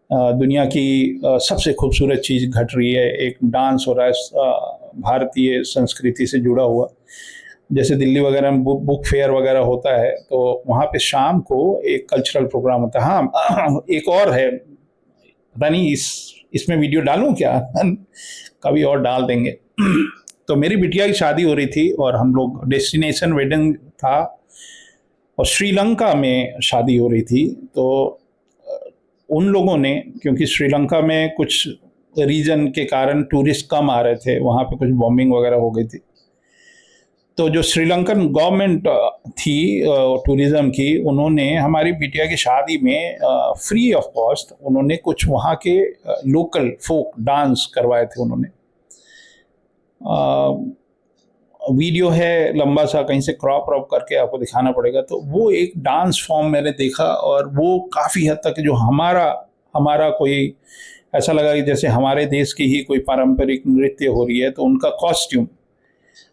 दुनिया की सबसे खूबसूरत चीज़ घट रही है, एक डांस हो रहा है भारतीय संस्कृति से जुड़ा हुआ। जैसे दिल्ली वगैरह में बुक फेयर वगैरह होता है, तो वहाँ पे शाम को एक कल्चरल प्रोग्राम होता है। हाँ, एक और है, पता नहीं इसमें वीडियो डालूं क्या, कभी और डाल देंगे। तो मेरी बिटिया की शादी हो रही थी और हम लोग डेस्टिनेशन वेडिंग था, और श्रीलंका में शादी हो रही थी। तो उन लोगों ने, क्योंकि श्रीलंका में कुछ रीजन के कारण टूरिस्ट कम आ रहे थे, वहाँ पे कुछ बॉम्बिंग वगैरह हो गई थी, तो जो श्रीलंकन गवर्नमेंट थी टूरिज्म की, उन्होंने हमारी बिटिया की शादी में फ्री ऑफ कॉस्ट उन्होंने कुछ वहाँ के लोकल फोक डांस करवाए थे उन्होंने। वीडियो है लंबा सा, कहीं से क्रॉप करके आपको दिखाना पड़ेगा। तो वो एक डांस फॉर्म मैंने देखा, और वो काफ़ी हद तक जो हमारा कोई ऐसा लगा कि जैसे हमारे देश की ही कोई पारंपरिक नृत्य हो रही है। तो उनका costume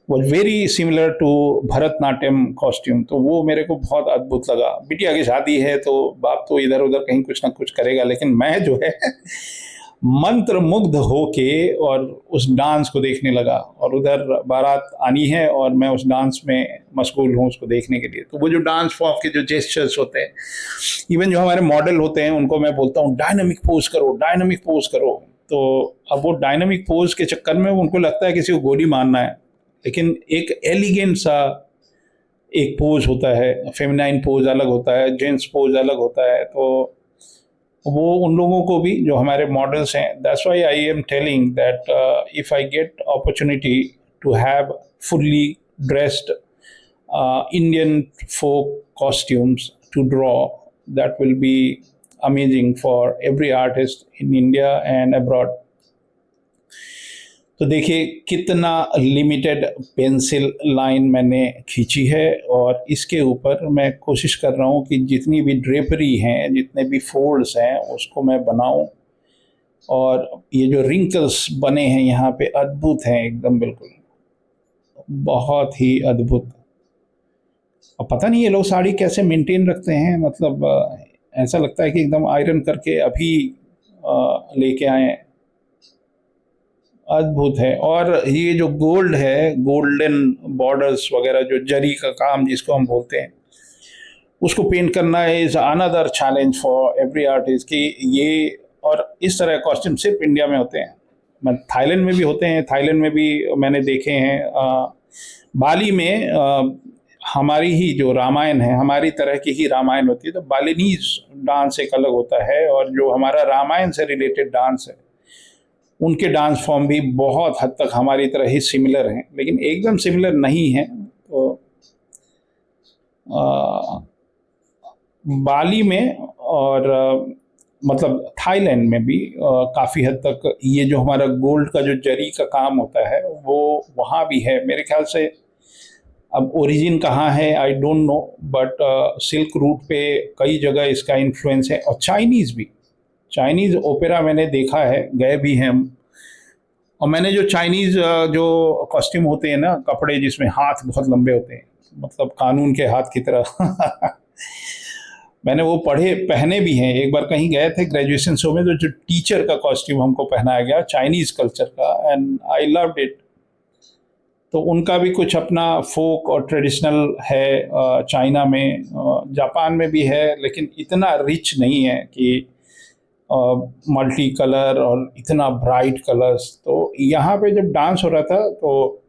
was very similar to Bharatanatyam costume, तो वो मेरे को बहुत अद्भुत लगा। बिटिया की शादी है तो बाप तो इधर उधर कहीं कुछ ना कुछ करेगा, लेकिन मैं जो है मंत्र मुग्ध होके और उस डांस को देखने लगा, और उधर बारात आनी है और मैं उस डांस में मशगूल हूँ उसको देखने के लिए। तो वो जो डांस फॉर्म के जो जेस्चर्स होते हैं, इवन जो हमारे मॉडल होते हैं उनको मैं बोलता हूँ डायनामिक पोज करो, डायनामिक पोज करो। तो अब वो डायनामिक पोज के चक्कर में उनको लगता है किसी को गोली मारना है, लेकिन एक एलिगेंट सा एक पोज होता है, फेमिनाइन पोज अलग होता है, जेंट्स पोज अलग होता है। तो वो उन लोगों को भी जो हमारे मॉडल्स हैं, that's why I am telling that if I get opportunity to have fully dressed Indian folk costumes to draw, that will be amazing for every artist in India and abroad. तो देखिए कितना limited pencil line मैंने खींची है, और इसके ऊपर मैं कोशिश कर रहा हूँ कि जितनी भी ड्रेपरी हैं, जितने भी फोल्ड्स हैं, उसको मैं बनाऊँ। और ये जो रिंकल्स बने हैं यहाँ पे अद्भुत हैं, एकदम बिल्कुल बहुत ही अद्भुत। अब पता नहीं ये लोग साड़ी कैसे मेंटेन रखते हैं, मतलब ऐसा लगता है कि एकदम आयरन करके अभी लेके आए हैं। अद्भुत है। और ये जो गोल्ड है, गोल्डन बॉर्डर्स वगैरह, जो जरी का काम जिसको हम बोलते हैं, उसको पेंट करना is another challenge for every artist. कि ये और इस तरह कॉस्ट्यूम सिर्फ इंडिया में होते हैं, थाईलैंड में भी होते हैं, थाईलैंड में भी मैंने देखे हैं। बाली में हमारी ही जो रामायण है, हमारी तरह की ही रामायण होती है, तो बालिनीज डांस एक अलग होता है। और जो हमारा रामायण से रिलेटेड डांस है, उनके डांस फॉर्म भी बहुत हद तक हमारी तरह ही सिमिलर हैं, लेकिन एकदम सिमिलर नहीं है। तो बाली में और मतलब थाईलैंड में भी काफ़ी हद तक ये जो हमारा गोल्ड का जो जरी का काम होता है, वो वहाँ भी है मेरे ख्याल से। अब ओरिजिन कहाँ है I don't know, but silk route पे कई जगह इसका इन्फ्लुएंस है। और चाइनीज़ भी, चाइनीज़ ओपेरा मैंने देखा है, गए भी हैं हम। और मैंने जो चाइनीज़ जो कॉस्ट्यूम होते हैं ना, कपड़े जिसमें हाथ बहुत लंबे होते हैं, मतलब कानून के हाथ की तरह मैंने वो पहने भी हैं। एक बार कहीं गए थे ग्रेजुएशन शो में, तो जो टीचर का कॉस्ट्यूम हमको पहनाया गया चाइनीज़ कल्चर का, एंड आई लव्ड इट। तो उनका भी कुछ अपना फोक और ट्रेडिशनल है चाइना में, जापान में भी है, लेकिन इतना रिच नहीं है कि मल्टी कलर और इतना ब्राइट कलर्स। तो यहाँ पे जब डांस हो रहा था, तो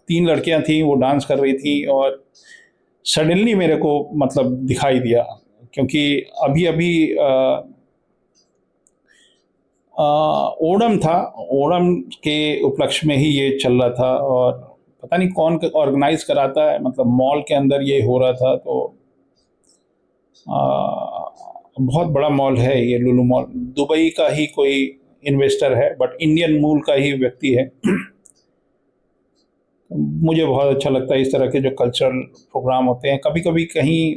3 लड़कियां थीं, वो डांस कर रही थी, और सडनली मेरे को मतलब दिखाई दिया, क्योंकि अभी अभी ओणम था, ओणम के उपलक्ष्य में ही ये चल रहा था। और पता नहीं कौन ऑर्गेनाइज कराता है, मतलब मॉल के अंदर ये हो रहा था। तो बहुत बड़ा मॉल है ये, लुलु मॉल। दुबई का ही कोई इन्वेस्टर है, बट इंडियन मूल का ही व्यक्ति है। मुझे बहुत अच्छा लगता है इस तरह के जो कल्चरल प्रोग्राम होते हैं। कभी कभी कहीं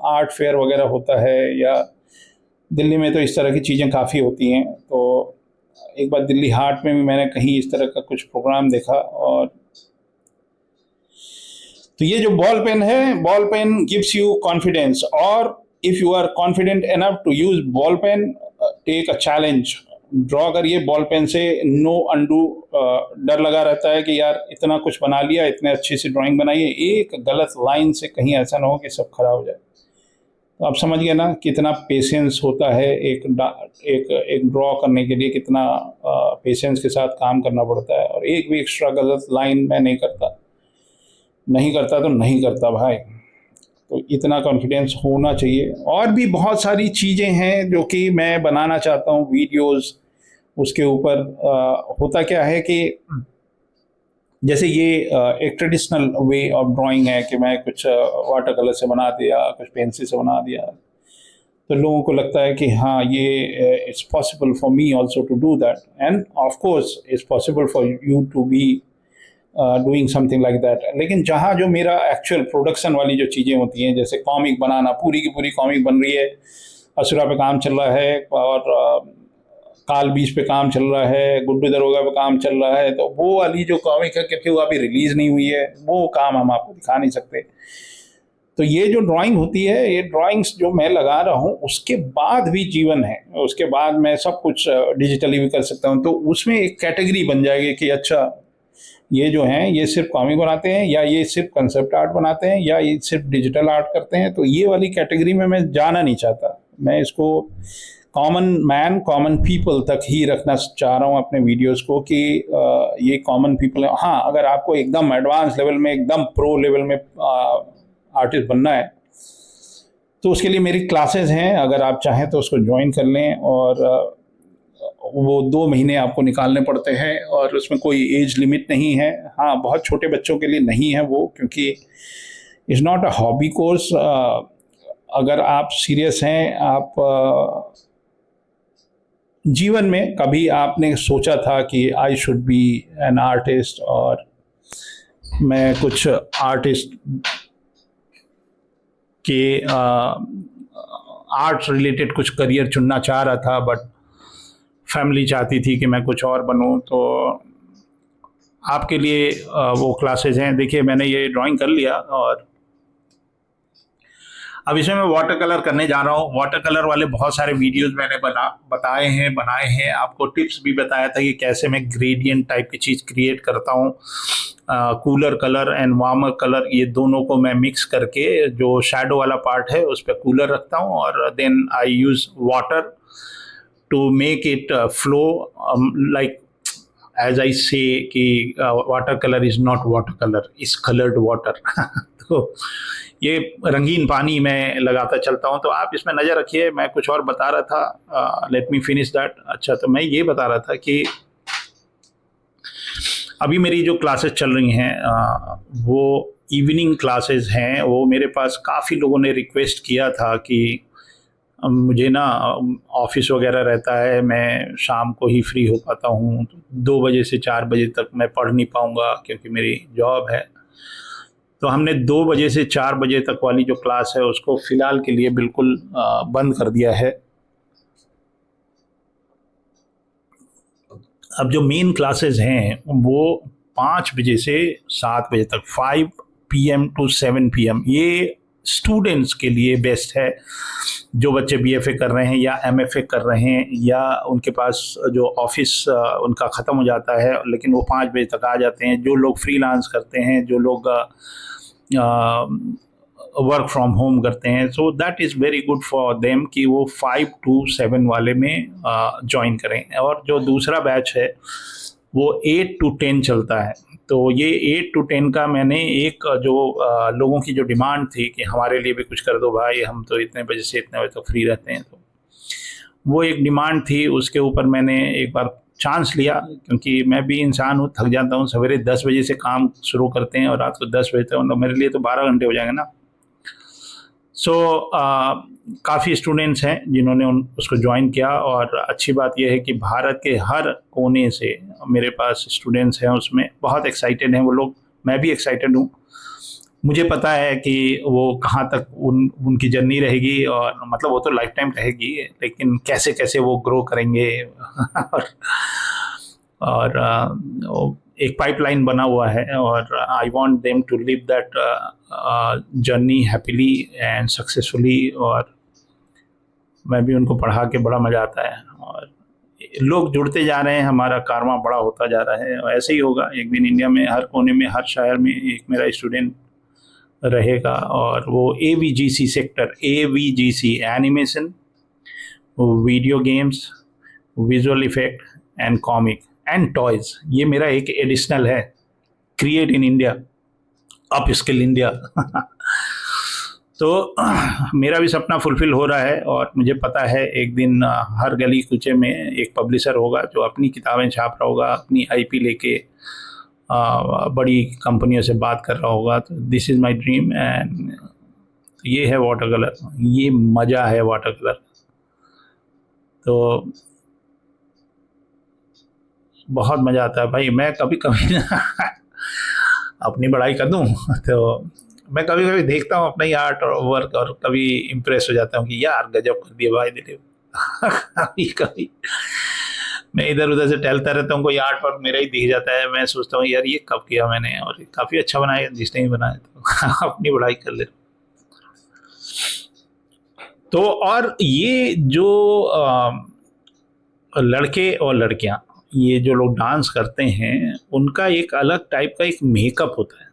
आर्ट फेयर वगैरह होता है, या दिल्ली में तो इस तरह की चीज़ें काफ़ी होती हैं। तो एक बार दिल्ली हाट में भी मैंने कहीं इस तरह का कुछ प्रोग्राम देखा। और तो ये जो बॉल पेन है, ball pen gives you confidence, और if you are confident enough to use ball pen, take a challenge, draw करिए बॉल पेन से। नो अंडू, डर लगा रहता है कि यार इतना कुछ बना लिया, इतने अच्छी सी ड्राइंग बनाई है, एक गलत लाइन से कहीं ऐसा ना हो कि सब खराब हो जाए। तो आप समझ गए ना कितना पेशेंस होता है एक ड्रॉ करने के लिए, कितना पेशेंस के साथ काम करना पड़ता है। और एक भी एक्स्ट्रा गलत लाइन मैं नहीं करता तो नहीं करता भाई। तो इतना कॉन्फिडेंस होना चाहिए। और भी बहुत सारी चीज़ें हैं जो कि मैं बनाना चाहता हूँ, वीडियोस उसके ऊपर। होता क्या है कि जैसे ये एक ट्रेडिशनल वे ऑफ ड्राइंग है कि मैं कुछ वाटर कलर से बना दिया, कुछ पेंसिल से बना दिया, तो लोगों को लगता है कि हाँ ये it's possible for me also to do that, and of course it's possible for you to be doing something like that. लेकिन जहाँ जो मेरा एक्चुअल प्रोडक्शन वाली जो चीज़ें होती हैं, जैसे कॉमिक बनाना, पूरी की पूरी कॉमिक बन रही है, असुरा पे काम चल रहा है, और काल बीच पे काम चल रहा है, गुड्डू दरोगा पे काम चल रहा है, तो वो वाली जो कॉमिक है, क्योंकि वो अभी रिलीज़ नहीं हुई है, वो काम हम आपको दिखा नहीं सकते। तो ये जो ड्राइंग होती है, ये ड्राइंग्स जो मैं लगा रहा हूँ, उसके बाद भी जीवन है, उसके बाद मैं सब कुछ डिजिटली भी कर सकता हूँ। तो उसमें एक कैटेगरी बन जाएगी कि अच्छा ये जो हैं ये सिर्फ कॉमिक बनाते हैं, या ये सिर्फ कंसेप्ट आर्ट बनाते हैं, या ये सिर्फ डिजिटल आर्ट करते हैं। तो ये वाली कैटेगरी में मैं जाना नहीं चाहता। मैं इसको कॉमन मैन, कॉमन पीपल तक ही रखना चाह रहा हूँ अपने वीडियोस को, कि ये कॉमन पीपल है। हाँ, अगर आपको एकदम एडवांस लेवल में, एकदम प्रो लेवल में आर्टिस्ट बनना है, तो उसके लिए मेरी क्लासेस हैं, अगर आप चाहें तो उसको ज्वाइन कर लें। और वो 2 महीने आपको निकालने पड़ते हैं और उसमें कोई एज लिमिट नहीं है। हाँ, बहुत छोटे बच्चों के लिए नहीं है वो, क्योंकि it's not a hobby course. अगर आप सीरियस हैं, आप जीवन में कभी आपने सोचा था कि I should be an artist, और मैं कुछ आर्टिस्ट के आर्ट रिलेटेड कुछ करियर चुनना चाह रहा था, बट फैमिली चाहती थी कि मैं कुछ और बनूं, तो आपके लिए वो क्लासेस हैं। देखिए, मैंने ये ड्राइंग कर लिया और अब इसमें मैं वाटर कलर करने जा रहा हूँ। वाटर कलर वाले बहुत सारे वीडियोस मैंने बनाए हैं। आपको टिप्स भी बताया था कि कैसे मैं ग्रेडियंट टाइप की चीज़ क्रिएट करता हूँ। Cooler colour and warmer colour, ये दोनों को मैं मिक्स करके जो शैडो वाला पार्ट है उस पर कूलर रखता हूँ, और then I use water to make it flow, like as I say कि water colour is not water colour, is coloured water. तो ये रंगीन पानी में लगाता चलता हूँ। तो आप इसमें नज़र रखिए, मैं कुछ और बता रहा था। Let me finish that. अच्छा, तो मैं ये बता रहा था कि अभी मेरी जो क्लासेस चल रही हैं वो इवनिंग क्लासेस हैं। वो मेरे पास काफ़ी लोगों ने रिक्वेस्ट किया था कि मुझे ना ऑफिस वगैरह रहता है, मैं शाम को ही फ्री हो पाता हूँ, 2 बजे से 4 बजे तक मैं पढ़ नहीं पाऊँगा क्योंकि मेरी जॉब है। तो हमने 2 बजे से 4 बजे तक वाली जो क्लास है उसको फ़िलहाल के लिए बिल्कुल बंद कर दिया है। अब जो मेन क्लासेस हैं वो 5 बजे से 7 बजे तक, 5 PM to 7 PM, ये स्टूडेंट्स के लिए बेस्ट है। जो बच्चे BFA कर रहे हैं या MFA कर रहे हैं, या उनके पास जो ऑफिस उनका ख़त्म हो जाता है लेकिन वो 5 बजे तक आ जाते हैं, जो लोग फ्रीलांस करते हैं, जो लोग वर्क फ्रॉम होम करते हैं, so that is very good for them कि वो 5 to 7 वाले में ज्वाइन करें। और जो दूसरा बैच है वो 8 to 10 चलता है। तो ये 8 to 10 का मैंने एक जो लोगों की जो डिमांड थी कि हमारे लिए भी कुछ कर दो भाई, हम तो इतने बजे से इतने बजे तक फ्री रहते हैं, तो वो एक डिमांड थी। उसके ऊपर मैंने एक बार चांस लिया, क्योंकि मैं भी इंसान हूँ, थक जाता हूँ। सवेरे 10 बजे से काम शुरू करते हैं और रात को 10 बजे तक, मतलब मेरे लिए तो 12 घंटे हो जाएंगे ना। सो काफ़ी स्टूडेंट्स हैं जिन्होंने उसको ज्वाइन किया, और अच्छी बात यह है कि भारत के हर कोने से मेरे पास स्टूडेंट्स हैं उसमें। बहुत एक्साइटेड हैं वो लोग, मैं भी एक्साइटेड हूँ। मुझे पता है कि वो कहाँ तक उनकी जर्नी रहेगी, और मतलब वो तो लाइफ टाइम रहेगी, लेकिन कैसे कैसे वो ग्रो करेंगे। और एक पाइपलाइन बना हुआ है, और I want them to live that journey happily and successfully. और मैं भी उनको पढ़ा के बड़ा मज़ा आता है, और लोग जुड़ते जा रहे हैं, हमारा कारवां बड़ा होता जा रहा है। और ऐसे ही होगा एक दिन, इंडिया में हर कोने में, हर शहर में एक मेरा स्टूडेंट रहेगा। और वो AVGC sector, AVGC animation, video games, visual effect and comic and toys, ये मेरा एक एडिशनल है। Create in India, up skill India. तो मेरा भी सपना फुलफिल हो रहा है, और मुझे पता है एक दिन हर गली कूचे में एक पब्लिशर होगा जो अपनी किताबें छाप रहा होगा, अपनी IP लेके बड़ी कंपनियों से बात कर रहा होगा। तो this is my dream, and ये है वाटर कलर, ये मज़ा है वाटर कलर। तो बहुत मज़ा आता है भाई। मैं कभी कभी अपनी बड़ाई कर दूं तो मैं कभी कभी देखता हूँ अपना ही आर्ट और वर्क, और कभी इम्प्रेस हो जाता हूँ कि यार गजब कर दिया भाई दिलीप। कभी कभी मैं इधर उधर से टहलता रहता हूँ, कोई आर्ट वर्क मेरा ही दिख जाता है, मैं सोचता हूँ यार ये कब किया मैंने, और काफ़ी अच्छा बनाया, जिसने भी बनाया। तो अपनी बड़ाई कर ले। तो और ये जो लड़के और लड़कियां, ये जो लोग डांस करते हैं, उनका एक अलग टाइप का एक मेकअप होता है।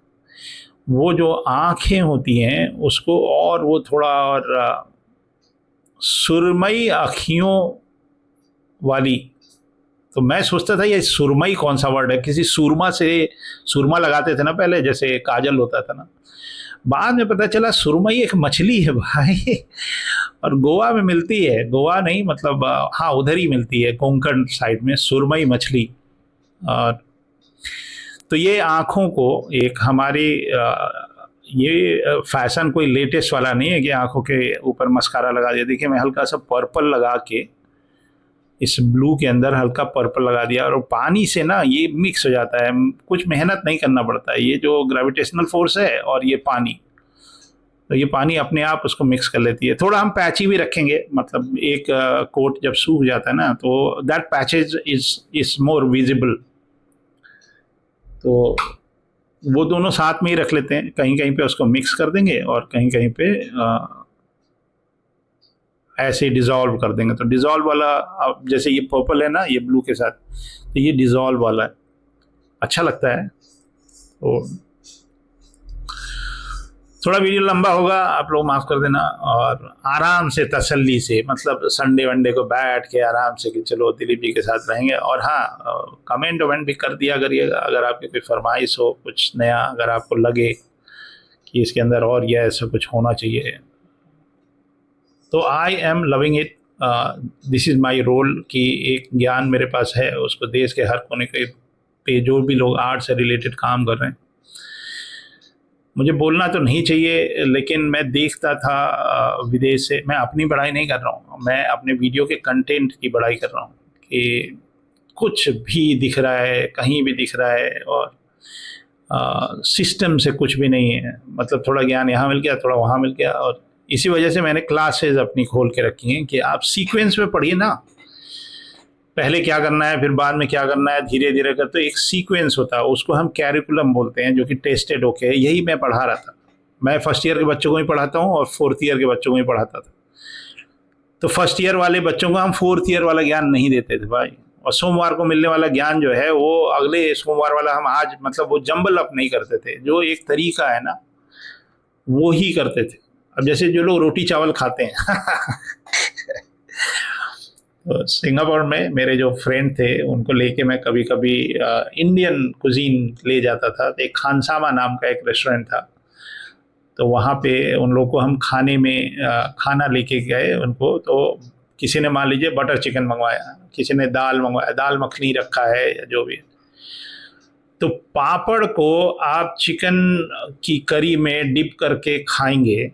वो जो आँखें होती हैं उसको, और वो थोड़ा और सुरमई आँखियों वाली। तो मैं सोचता था ये सुरमई कौन सा वर्ड है, किसी सुरमा से, सुरमा लगाते थे ना पहले, जैसे काजल होता था ना, बाद में पता चला सुरमई एक मछली है भाई, और गोवा में मिलती है, गोवा नहीं मतलब हाँ उधर ही मिलती है, कोंकण साइड में सुरमई मछली। और तो ये आँखों को एक हमारी ये फैशन कोई लेटेस्ट वाला नहीं है कि आँखों के ऊपर मस्कारा लगा दिया। देखिए मैं हल्का सा पर्पल लगा के, इस ब्लू के अंदर हल्का पर्पल लगा दिया, और पानी से ना ये मिक्स हो जाता है, कुछ मेहनत नहीं करना पड़ता है। ये जो ग्रेविटेशनल फोर्स है और ये पानी, तो ये पानी अपने आप उसको मिक्स कर लेती है। थोड़ा हम पैची भी रखेंगे, मतलब एक कोट जब सूख जाता है ना तो that patches is more visible, तो वो दोनों साथ में ही रख लेते हैं। कहीं कहीं पे उसको मिक्स कर देंगे और कहीं कहीं पे ऐसे डिज़ोल्व कर देंगे। तो डिज़ोल्व वाला जैसे ये पर्पल है ना ये ब्लू के साथ, तो ये डिज़ोल्व वाला है, अच्छा लगता है। तो थोड़ा वीडियो लंबा होगा, आप लोग माफ़ कर देना। और आराम से तसल्ली से, मतलब संडे वनडे को बैठ के आराम से कि चलो दिलीप जी के साथ रहेंगे। और हाँ कमेंट वमेंट भी कर दिया करिएगा अगर आपकी कोई फरमाइश हो, कुछ नया अगर आपको लगे कि इसके अंदर और यह ऐसा कुछ होना चाहिए। तो I am loving it, this is my role कि एक ज्ञान मेरे पास है, उसको देश के हर कोने के पे जो भी लोग आर्ट से रिलेटेड काम कर रहे हैं, मुझे बोलना तो नहीं चाहिए, लेकिन मैं देखता था विदेश से, मैं अपनी बड़ाई नहीं कर रहा हूँ, मैं अपने वीडियो के कंटेंट की बड़ाई कर रहा हूँ कि कुछ भी दिख रहा है, कहीं भी दिख रहा है, और सिस्टम से कुछ भी नहीं है। मतलब थोड़ा ज्ञान यहाँ मिल गया, थोड़ा वहाँ मिल गया, और इसी वजह से मैंने क्लासेज अपनी खोल के रखी हैं कि आप सीक्वेंस में पढ़िए ना, पहले क्या करना है फिर बाद में क्या करना है, धीरे धीरे कर, तो एक सीक्वेंस होता है, उसको हम कैरिकुलम बोलते हैं, जो कि टेस्टेड होके, यही मैं पढ़ा रहा था। मैं फर्स्ट ईयर के बच्चों को ही पढ़ाता हूँ और फोर्थ ईयर के बच्चों को ही पढ़ाता था। तो फर्स्ट ईयर वाले बच्चों को हम फोर्थ ईयर वाला ज्ञान नहीं देते थे भाई, और सोमवार को मिलने वाला ज्ञान जो है वो अगले सोमवार वाला हम आज, मतलब वो जंबल अप नहीं करते थे, जो एक तरीका है ना वो ही करते थे। अब जैसे जो लोग रोटी चावल खाते हैं तो सिंगापुर में मेरे जो फ्रेंड थे उनको लेके मैं कभी कभी इंडियन कुजीन ले जाता था। तो एक खानसामा नाम का एक रेस्टोरेंट था, तो वहाँ पे उन लोग को हम खाने में खाना लेके गए उनको। तो किसी ने मान लीजिए बटर चिकन मंगवाया, किसी ने दाल मंगवाया, दाल मखनी रखा है या जो भी। तो पापड़ को आप चिकन की करी में डिप करके खाएंगे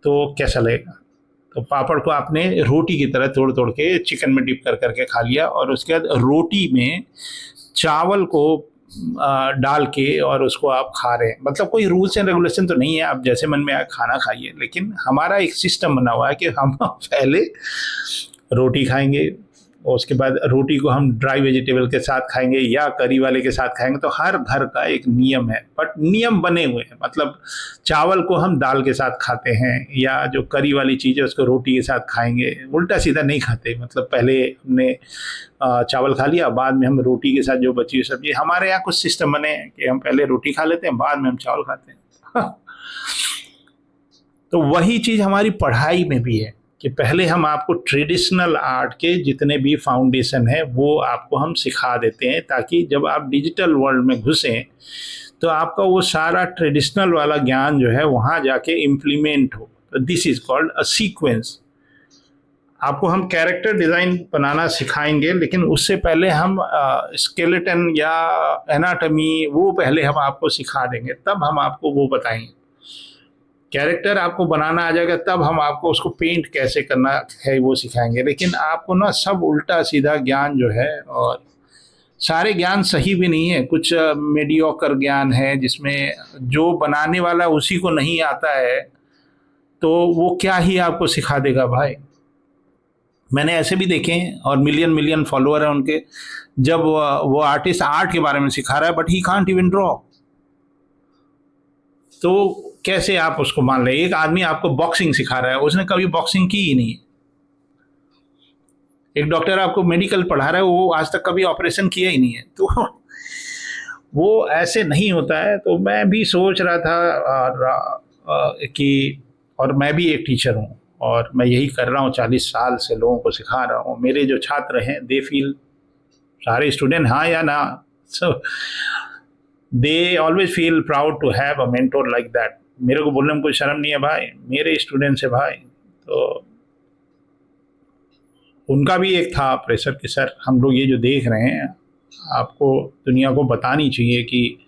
तो कैसा लगेगा? तो पापड़ को आपने रोटी की तरह तोड़ तोड़ के चिकन में डिप कर करके खा लिया, और उसके बाद रोटी में चावल को डाल के और उसको आप खा रहे हैं। मतलब कोई रूल्स एंड रेगुलेशन तो नहीं है, आप जैसे मन में आए खाना खाइए, लेकिन हमारा एक सिस्टम बना हुआ है कि हम पहले रोटी खाएंगे, और उसके बाद रोटी को हम ड्राई वेजिटेबल के साथ खाएंगे या करी वाले के साथ खाएंगे। तो हर घर का एक नियम है, बट नियम बने हुए हैं। मतलब चावल को हम दाल के साथ खाते हैं, या जो करी वाली चीज़ है उसको रोटी के साथ खाएंगे, उल्टा सीधा नहीं खाते। मतलब पहले हमने चावल खा लिया, बाद में हम रोटी के साथ जो बची हुई सब्जी, हमारे यहाँ कुछ सिस्टम बने हैं कि हम पहले रोटी खा लेते हैं, बाद में हम चावल खाते हैं। तो वही चीज़ हमारी पढ़ाई में भी है कि पहले हम आपको ट्रेडिशनल आर्ट के जितने भी फाउंडेशन है वो आपको हम सिखा देते हैं, ताकि जब आप डिजिटल वर्ल्ड में घुसें तो आपका वो सारा ट्रेडिशनल वाला ज्ञान जो है वहाँ जाके इम्प्लीमेंट हो। तो this is called a sequence. आपको हम कैरेक्टर डिज़ाइन बनाना सिखाएंगे, लेकिन उससे पहले हम स्केलेटन या एनाटमी वो पहले हम आपको सिखा देंगे, तब हम आपको वो बताएंगे। कैरेक्टर आपको बनाना आ जाएगा, तब हम आपको उसको पेंट कैसे करना है वो सिखाएंगे। लेकिन आपको ना सब उल्टा सीधा ज्ञान जो है, और सारे ज्ञान सही भी नहीं है, कुछ मीडियोकर ज्ञान है जिसमें जो बनाने वाला उसी को नहीं आता है, तो वो क्या ही आपको सिखा देगा भाई। मैंने ऐसे भी देखे हैं, और मिलियन मिलियन फॉलोअर हैं उनके, जब वो आर्टिस्ट आर्ट के बारे में सिखा रहा है but he can't even draw, तो कैसे आप उसको मान लें? एक आदमी आपको बॉक्सिंग सिखा रहा है, उसने कभी बॉक्सिंग की ही नहीं। एक डॉक्टर आपको मेडिकल पढ़ा रहा है, वो आज तक कभी ऑपरेशन किया ही नहीं है। तो वो ऐसे नहीं होता है। तो मैं भी सोच रहा था कि, और मैं भी एक टीचर हूँ और मैं यही कर रहा हूँ, 40 साल से लोगों को सिखा रहा हूँ। मेरे जो छात्र हैं दे फील, सारे स्टूडेंट हाँ या ना, so they always feel proud to have a mentor like that. मेरे को बोलने में कोई शर्म नहीं है भाई, मेरे स्टूडेंट्स है भाई। तो उनका भी एक था प्रेशर कि सर हम लोग ये जो देख रहे हैं, आपको दुनिया को बतानी चाहिए कि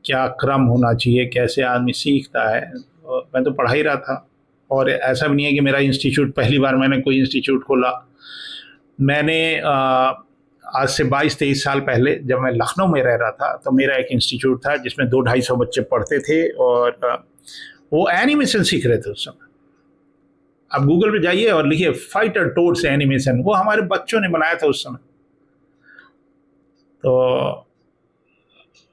क्या क्रम होना चाहिए, कैसे आदमी सीखता है। और मैं तो पढ़ा ही रहा था, और ऐसा भी नहीं है कि मेरा इंस्टीट्यूट, पहली बार मैंने कोई इंस्टीट्यूट खोला। मैंने आज से 22-23 साल पहले जब मैं लखनऊ में रह रहा था, तो मेरा एक इंस्टीट्यूट था जिसमें 200-250 बच्चे पढ़ते थे, और वो एनिमेशन सीख रहे थे उस समय। आप गूगल पे जाइए और लिखिए फाइटर टोड्स एनिमेशन, वो हमारे बच्चों ने बनाया था उस समय। तो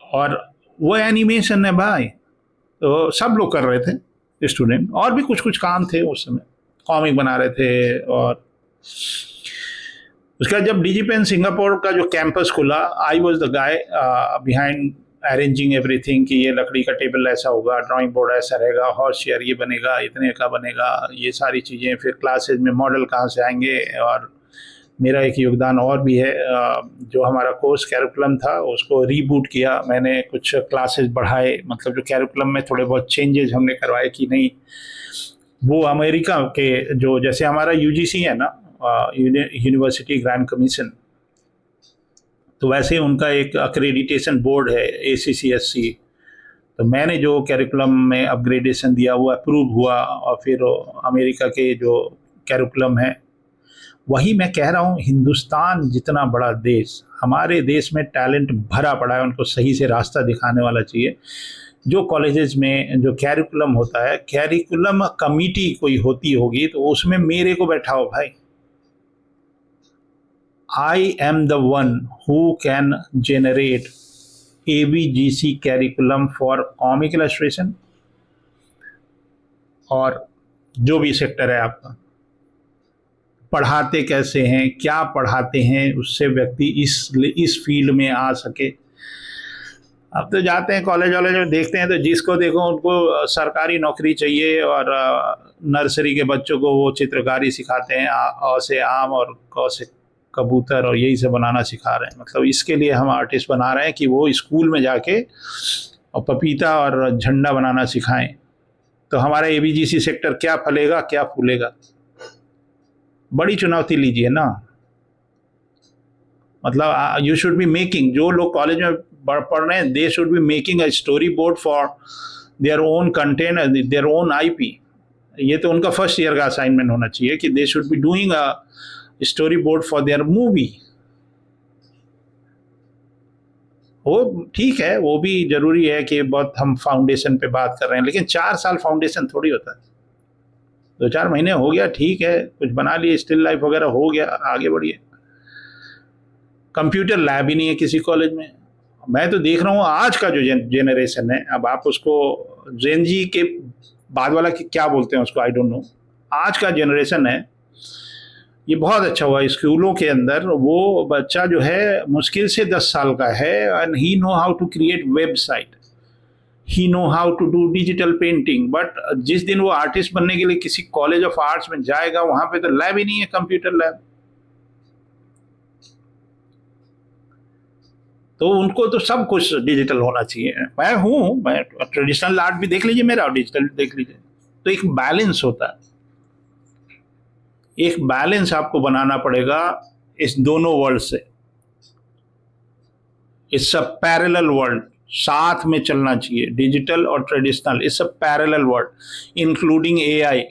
और वो एनिमेशन है भाई, तो सब लोग कर रहे थे स्टूडेंट, और भी कुछ कुछ काम थे उस समय, कॉमिक बना रहे थे। और उसका जब डिजिपेन सिंगापुर का जो कैंपस खुला, I was the guy behind arranging everything कि ये लकड़ी का टेबल ऐसा होगा, ड्राइंग बोर्ड ऐसा रहेगा, हॉर्स चेयर ये बनेगा, इतने का बनेगा, ये सारी चीज़ें। फिर क्लासेज में मॉडल कहाँ से आएंगे। और मेरा एक योगदान और भी है, जो हमारा कोर्स कैरिकुलम था उसको रीबूट किया मैंने, कुछ क्लासेज बढ़ाए, मतलब जो कैरिकुलम में थोड़े बहुत चेंजेस हमने करवाए कि नहीं, वो अमेरिका के जो, जैसे हमारा यूजीसी है ना, यूनिवर्सिटी ग्रांट कमीशन, तो वैसे उनका एक अक्रेडिटेशन बोर्ड है ACCSC। तो मैंने जो कैरिकुलम में अपग्रेडेशन दिया वो अप्रूव हुआ, और फिर अमेरिका के जो कैरिकुलम है वही मैं कह रहा हूँ। हिंदुस्तान जितना बड़ा देश, हमारे देश में टैलेंट भरा पड़ा है, उनको सही से रास्ता दिखाने वाला चाहिए। जो कॉलेजेस में जो कैरिकुलम होता है, कैरिकुलम कमिटी कोई होती होगी तो उसमें मेरे को बैठाओ भाई। I am the one who can generate ABGC curriculum for comic illustration, और जो भी सेक्टर है आपका, पढ़ाते कैसे हैं, क्या पढ़ाते हैं, उससे व्यक्ति इस फील्ड में आ सके। अब तो जाते हैं कॉलेज वॉलेज में, देखते हैं तो जिसको देखो उनको सरकारी नौकरी चाहिए, और नर्सरी के बच्चों को वो चित्रकारी सिखाते हैं, अ से आम और क से कबूतर, और यही से बनाना सिखा रहे हैं। मतलब इसके लिए हम आर्टिस्ट बना रहे हैं कि वो स्कूल में जाके और पपीता और झंडा बनाना सिखाएं। तो हमारा ABGC सेक्टर क्या फलेगा क्या फूलेगा, बड़ी चुनौती लीजिए ना। मतलब यू शुड बी मेकिंग, जो लोग कॉलेज में पढ़ रहे हैं, they should be making a story board for their own content, their own IP। ये तो उनका फर्स्ट ईयर का असाइनमेंट होना चाहिए कि they should be doing a story board for their movie. वो ठीक है, वो भी जरूरी है कि बहुत हम फाउंडेशन पे बात कर रहे हैं, लेकिन 4 साल फाउंडेशन थोड़ी होता है। 2-4 महीने हो गया ठीक है, कुछ बना लिए, स्टिल लाइफ वगैरह हो गया, आगे बढ़िए। कंप्यूटर लैब ही नहीं है किसी कॉलेज में। मैं तो देख रहा हूँ आज का जो जेनरेशन है, अब आप उसको जेन जी के बाद वाला क्या बोलते हैं उसको, आई डोंट नो। आज का जनरेशन है, ये बहुत अच्छा हुआ स्कूलों के अंदर। वो बच्चा जो है मुश्किल से 10 साल का है, and he know how to create website, he know how to do digital painting. But जिस दिन वो आर्टिस्ट बनने के लिए किसी कॉलेज ऑफ आर्ट्स में जाएगा, वहां पे तो लैब ही नहीं है, कंप्यूटर लैब। तो उनको तो सब कुछ डिजिटल होना चाहिए। मैं ट्रेडिशनल आर्ट भी देख लीजिए मेरा, और डिजिटल देख लीजिए, तो एक बैलेंस होता है। एक बैलेंस आपको बनाना पड़ेगा इस दोनों वर्ल्ड से। इट्स अ पैरेलल वर्ल्ड, साथ में चलना चाहिए, डिजिटल और traditional. It's a parallel world including AI।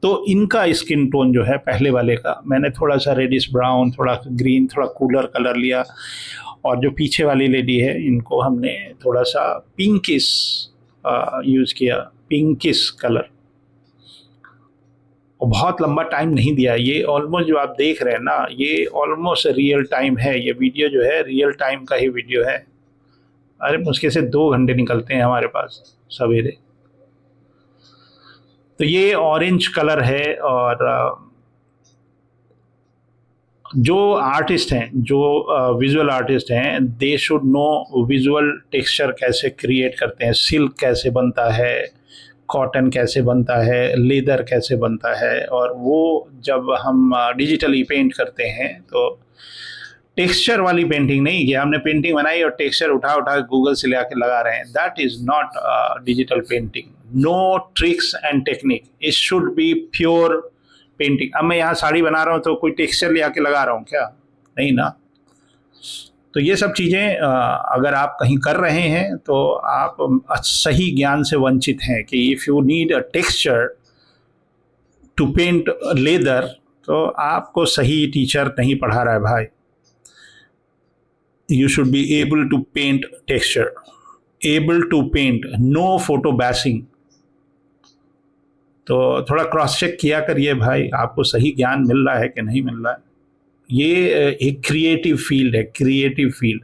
तो इनका स्किन टोन जो है पहले वाले का, मैंने थोड़ा सा रेडिश ब्राउन, थोड़ा ग्रीन, थोड़ा कूलर कलर लिया। और जो पीछे वाली लेडी है, इनको हमने थोड़ा सा पिंकिश यूज़ किया, पिंकिश कलर। और बहुत लंबा टाइम नहीं दिया। ये ऑलमोस्ट जो आप देख रहे हैं ना, ये ऑलमोस्ट रियल टाइम है। ये वीडियो जो है रियल टाइम का ही वीडियो है। अरे मुश्किल से 2 घंटे निकलते हैं हमारे पास सवेरे। तो ये ऑरेंज कलर है। और जो आर्टिस्ट हैं, जो विजुअल आर्टिस्ट हैं, they should know visual texture कैसे क्रिएट करते हैं, सिल्क कैसे बनता है, कॉटन कैसे बनता है, लेदर कैसे बनता है, और वो जब हम डिजिटली पेंट करते हैं तो टेक्सचर वाली पेंटिंग नहीं कि हमने पेंटिंग बनाई और टेक्सचर उठा उठा गूगल से ले आके लगा रहे हैं, that is not digital painting. No tricks and technique, it should be pure painting. अब मैं यहाँ साड़ी बना रहा हूँ तो कोई टेक्सचर ले आके लगा रहा हूँ क्या? नहीं ना. तो ये सब चीज़ें अगर आप कहीं कर रहे हैं तो आप सही ज्ञान से वंचित हैं कि if you need a texture to paint leather तो आपको सही टीचर नहीं पढ़ा रहा है भाई. You should be able to paint texture, able to paint, no photo bashing. तो थोड़ा क्रॉस चेक किया करिए भाई, आपको सही ज्ञान मिल रहा है कि नहीं मिल रहा है. ये एक क्रिएटिव फील्ड है, creative field.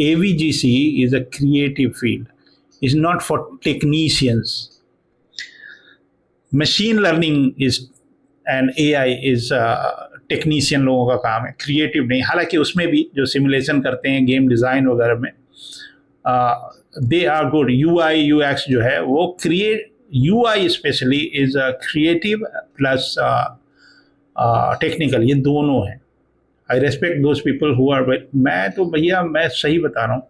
AVGC is a creative field, is not for technicians. Machine learning is and AI is technician लोगों का काम है, क्रिएटिव नहीं. हालांकि उसमें भी जो सिमुलेशन करते हैं गेम डिज़ाइन वगैरह में, they are good. UI UX जो है वो UI specially is creative plus technical, ये दोनों हैं. I respect those people who are. मैं तो भैया मैं सही बता रहा हूँ,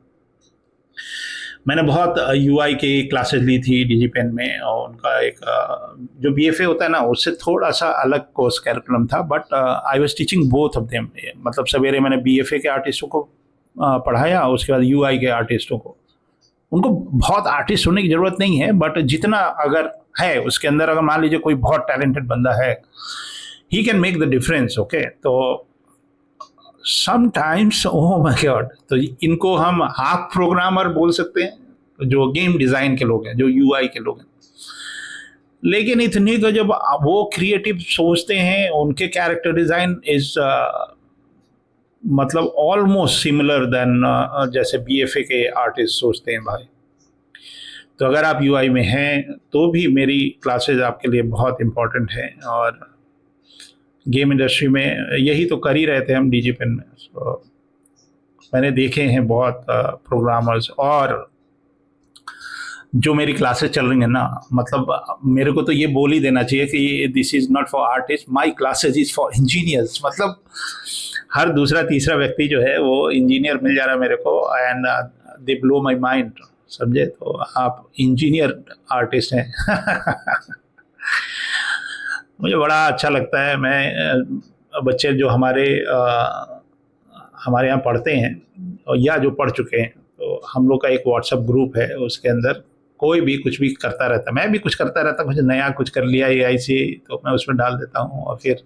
मैंने बहुत UI के क्लासेस ली थी DigiPen में, और उनका एक जो BFA होता है ना उससे थोड़ा सा अलग कोर्स कैरिकुलम था, but I was teaching both of them. मतलब सवेरे मैंने BFA के आर्टिस्टों को पढ़ाया, उसके बाद UI के आर्टिस्टों को. उनको बहुत आर्टिस्ट होने की ज़रूरत नहीं है, बट जितना अगर है उसके अंदर, अगर मान लीजिए कोई बहुत टैलेंटेड बंदा है, he can make the difference. Okay, तो समटाइम्स ओह माय गॉड, तो इनको हम हाफ प्रोग्रामर बोल सकते हैं जो गेम डिज़ाइन के लोग हैं, जो UI के लोग हैं. लेकिन इतनी तो जब वो क्रिएटिव सोचते हैं, उनके कैरेक्टर डिज़ाइन इज मतलब ऑलमोस्ट सिमिलर देन जैसे BFA के आर्टिस्ट सोचते हैं भाई. तो अगर आप UI में हैं तो भी मेरी क्लासेस आपके लिए बहुत इम्पोर्टेंट हैं, और गेम इंडस्ट्री में यही तो कर ही रहे थे हम DigiPen में. so, मैंने देखे हैं बहुत प्रोग्रामर्स, और जो मेरी क्लासेस चल रही हैं ना, मतलब मेरे को तो ये बोल ही देना चाहिए कि this is not for artist, my classes is for engineers. मतलब हर दूसरा तीसरा व्यक्ति जो है वो इंजीनियर मिल जा रहा है मेरे को, and they blow my mind. समझे? तो आप इंजीनियर आर्टिस्ट हैं. मुझे बड़ा अच्छा लगता है. मैं बच्चे जो हमारे यहाँ पढ़ते हैं या जो पढ़ चुके हैं, तो हम लोग का एक व्हाट्सएप ग्रुप है, उसके अंदर कोई भी कुछ भी करता रहता है, मैं भी कुछ करता रहता हूँ. मुझे नया कुछ कर लिया AI से तो मैं उसमें डाल देता हूँ, और फिर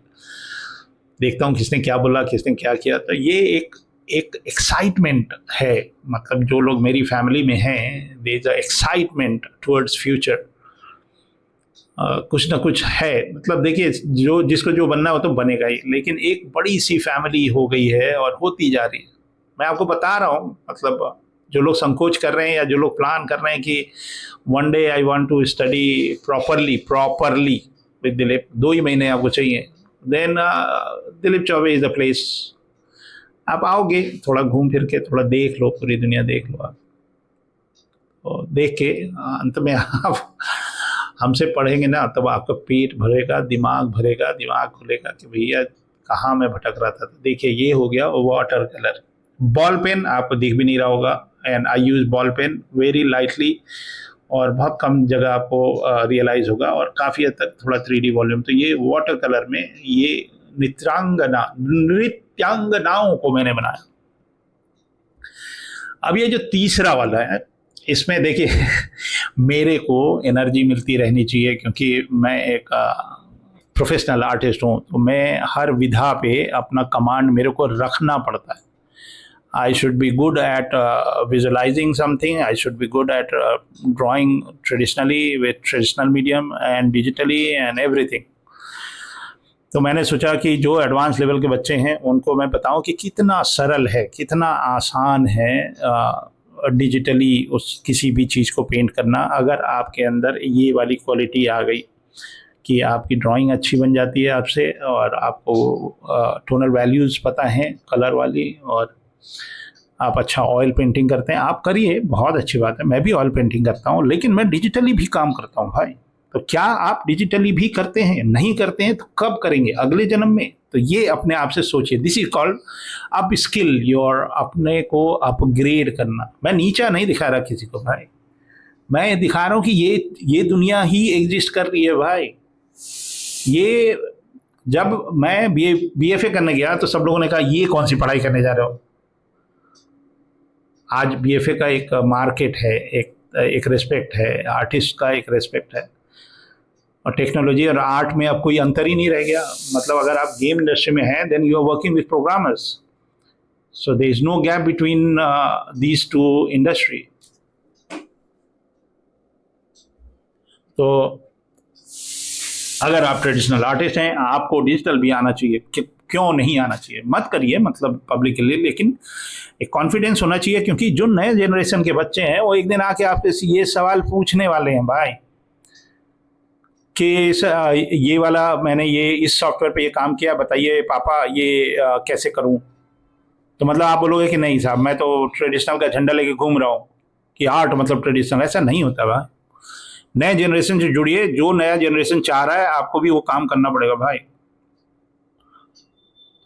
देखता हूँ किसने क्या बोला, किसने क्या किया. तो ये एक एक्साइटमेंट है. मतलब जो लोग मेरी फैमिली में हैं, there is a excitement towards future. कुछ ना कुछ है. मतलब देखिए, जो जिसको जो बनना हो तो बनेगा ही, लेकिन एक बड़ी सी फैमिली हो गई है और होती जा रही है. मैं आपको बता रहा हूँ, मतलब जो लोग संकोच कर रहे हैं या जो लोग प्लान कर रहे हैं कि one day I want to study properly with Dilip, 2 ही महीने आपको चाहिए, then Dilip Choubey is the place. आप आओगे, थोड़ा घूम फिर के थोड़ा देख लो, पूरी दुनिया देख लो आप, और देख के अंत में आप हमसे पढ़ेंगे ना, तब आपका पेट भरेगा, दिमाग भरेगा, दिमाग खुलेगा कि भैया कहाँ मैं भटक रहा था. तो देखिए, ये हो गया वाटर कलर. बॉल पेन आपको दिख भी नहीं रहा होगा, and I use ball pen very lightly, और बहुत कम जगह आपको रियलाइज़ होगा, और काफ़ी हद तक थोड़ा 3D वॉल्यूम. तो ये वाटर कलर में ये नृत्यांगनाओं को मैंने बनाया. अब ये जो तीसरा वाला है, इसमें देखिए मेरे को एनर्जी मिलती रहनी चाहिए, क्योंकि मैं एक प्रोफेशनल आर्टिस्ट हूँ, तो मैं हर विधा पे अपना कमांड मेरे को रखना पड़ता है. I should be good at visualizing something. I should be good at drawing traditionally with traditional medium and digitally and everything. तो मैंने सोचा कि जो एडवांस लेवल के बच्चे हैं उनको मैं बताऊं कि कितना सरल है, कितना आसान है डिजिटली उस किसी भी चीज़ को पेंट करना. अगर आपके अंदर ये वाली क्वालिटी आ गई कि आपकी ड्राइंग अच्छी बन जाती है आपसे, और आपको टोनल वैल्यूज़ पता हैं कलर वाली, और आप अच्छा ऑयल पेंटिंग करते हैं, आप करिए, बहुत अच्छी बात है. मैं भी ऑयल पेंटिंग करता हूँ, लेकिन मैं डिजिटली भी काम करता हूँ भाई. तो क्या आप डिजिटली भी करते हैं? नहीं करते हैं तो कब करेंगे? अगले जन्म में? तो ये अपने आप से सोचिए। This is called up skill your, अपने को अपग्रेड करना। मैं नीचा नहीं दिखा रहा किसी को भाई, मैं दिखा रहा हूँ कि ये दुनिया ही एग्जिस्ट कर रही है भाई। ये जब मैं बीएफए करने गया तो सब लोगों ने कहा ये कौन सी पढ़ाई करने जा रहे हो। आज बीएफए का एक मार्केट है, एक रिस्पेक्ट है, आर्टिस्ट का एक रिस्पेक्ट है, और टेक्नोलॉजी और आर्ट में अब कोई अंतर ही नहीं रह गया। मतलब अगर आप गेम इंडस्ट्री में हैं then you are working with programmers, so there is no gap between these two industry. तो अगर आप ट्रेडिशनल आर्टिस्ट हैं, आपको डिजिटल भी आना चाहिए, क्यों नहीं आना चाहिए? मत करिए मतलब पब्लिक के लिए, लेकिन एक कॉन्फिडेंस होना चाहिए, क्योंकि जो नए जनरेशन के बच्चे हैं वो एक दिन आके आपसे ये सवाल पूछने वाले हैं भाई कि ये वाला मैंने ये इस सॉफ्टवेयर पे ये काम किया, बताइए पापा ये कैसे करूं? तो मतलब आप बोलोगे कि नहीं साहब मैं तो ट्रेडिशनल का झंडा लेके घूम रहा हूं कि आर्ट मतलब ट्रेडिशनल। ऐसा नहीं होता भाई। नए जनरेशन से जुड़िए, जो नया जनरेशन चाह रहा है आपको भी वो काम करना पड़ेगा भाई।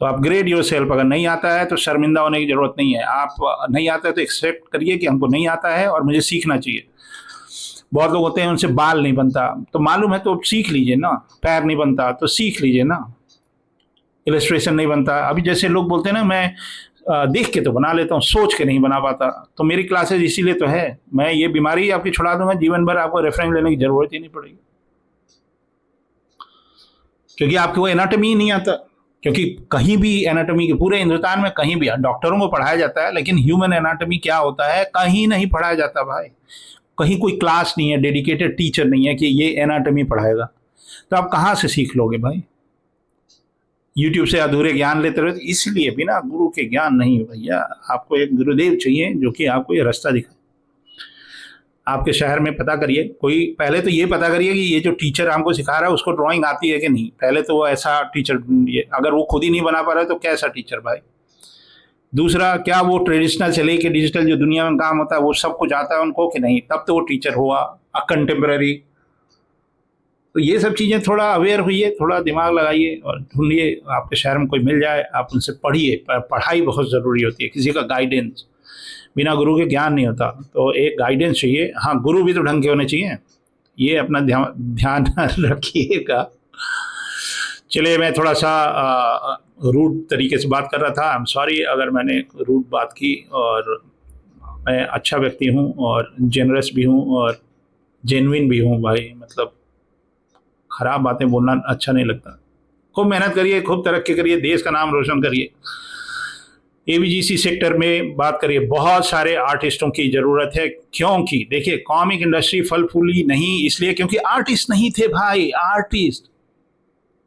तो अपग्रेड योर सेल्फ। अगर नहीं आता है तो शर्मिंदा होने की जरूरत नहीं है। आप नहीं आता है तो एक्सेप्ट करिए कि हमको नहीं आता है और मुझे सीखना चाहिए। बहुत लोग होते हैं उनसे बाल नहीं बनता, तो मालूम है तो सीख लीजिए ना। पैर नहीं बनता तो सीख लीजिए ना। इलस्ट्रेशन नहीं बनता, अभी जैसे लोग बोलते हैं ना मैं देख के तो बना लेता हूँ, सोच के नहीं बना पाता। तो मेरी क्लासेज इसीलिए तो है, मैं ये बीमारी आपकी छुड़ा दूंगा, जीवन भर आपको रेफरेंस लेने की जरूरत ही नहीं पड़ेगी, क्योंकि आपको वो एनाटॉमी ही नहीं आता। क्योंकि कहीं भी एनाटॉमी के पूरे हिंदुस्तान में कहीं भी डॉक्टरों को पढ़ाया जाता है, लेकिन ह्यूमन एनाटॉमी क्या होता है कहीं नहीं पढ़ाया जाता भाई। कहीं कोई क्लास नहीं है, डेडिकेटेड टीचर नहीं है कि ये एनाटॉमी पढ़ाएगा। तो आप कहाँ से सीख लोगे भाई? यूट्यूब से अधूरे ज्ञान लेते रहे। इसलिए भी ना गुरु के ज्ञान नहीं है भैया, आपको एक गुरुदेव चाहिए जो कि आपको ये रास्ता दिखाए। आपके शहर में पता करिए कोई, पहले तो ये पता करिए कि ये जो टीचर हमको सिखा रहा है उसको ड्राइंग आती है कि नहीं। पहले तो वो ऐसा टीचर ढूंढिए, अगर वो खुद ही नहीं बना पा रहा है तो कैसा टीचर भाई। दूसरा, क्या वो ट्रेडिशनल से लेके डिजिटल जो दुनिया में काम होता है वो सब कुछ आता है उनको कि नहीं, तब तो वो टीचर हुआ। कंटेम्प्रेरी, तो ये सब चीज़ें थोड़ा अवेयर होइए, थोड़ा दिमाग लगाइए और ढूंढिए। आपके शहर में कोई मिल जाए, आप उनसे पढ़िए। पढ़ाई बहुत ज़रूरी होती है, किसी का गाइडेंस, बिना गुरु के ज्ञान नहीं होता। तो एक गाइडेंस चाहिए। हाँ, गुरु भी तो ढंग के होने चाहिए, ये अपना ध्यान रखिएगा। चलिए, मैं थोड़ा सा रूड तरीके से बात कर रहा था। आई एम सॉरी अगर मैंने रूड बात की। और मैं अच्छा व्यक्ति हूँ और जेनरस भी हूँ और जेन्युइन भी हूँ भाई। मतलब खराब बातें बोलना अच्छा नहीं लगता। खूब मेहनत करिए, खूब तरक्की करिए, देश का नाम रोशन करिए। एबीजीसी सेक्टर में बात करिए, बहुत सारे आर्टिस्टों की ज़रूरत है। क्योंकि देखिए, कॉमिक इंडस्ट्री फल फूली नहीं इसलिए क्योंकि आर्टिस्ट नहीं थे भाई। आर्टिस्ट,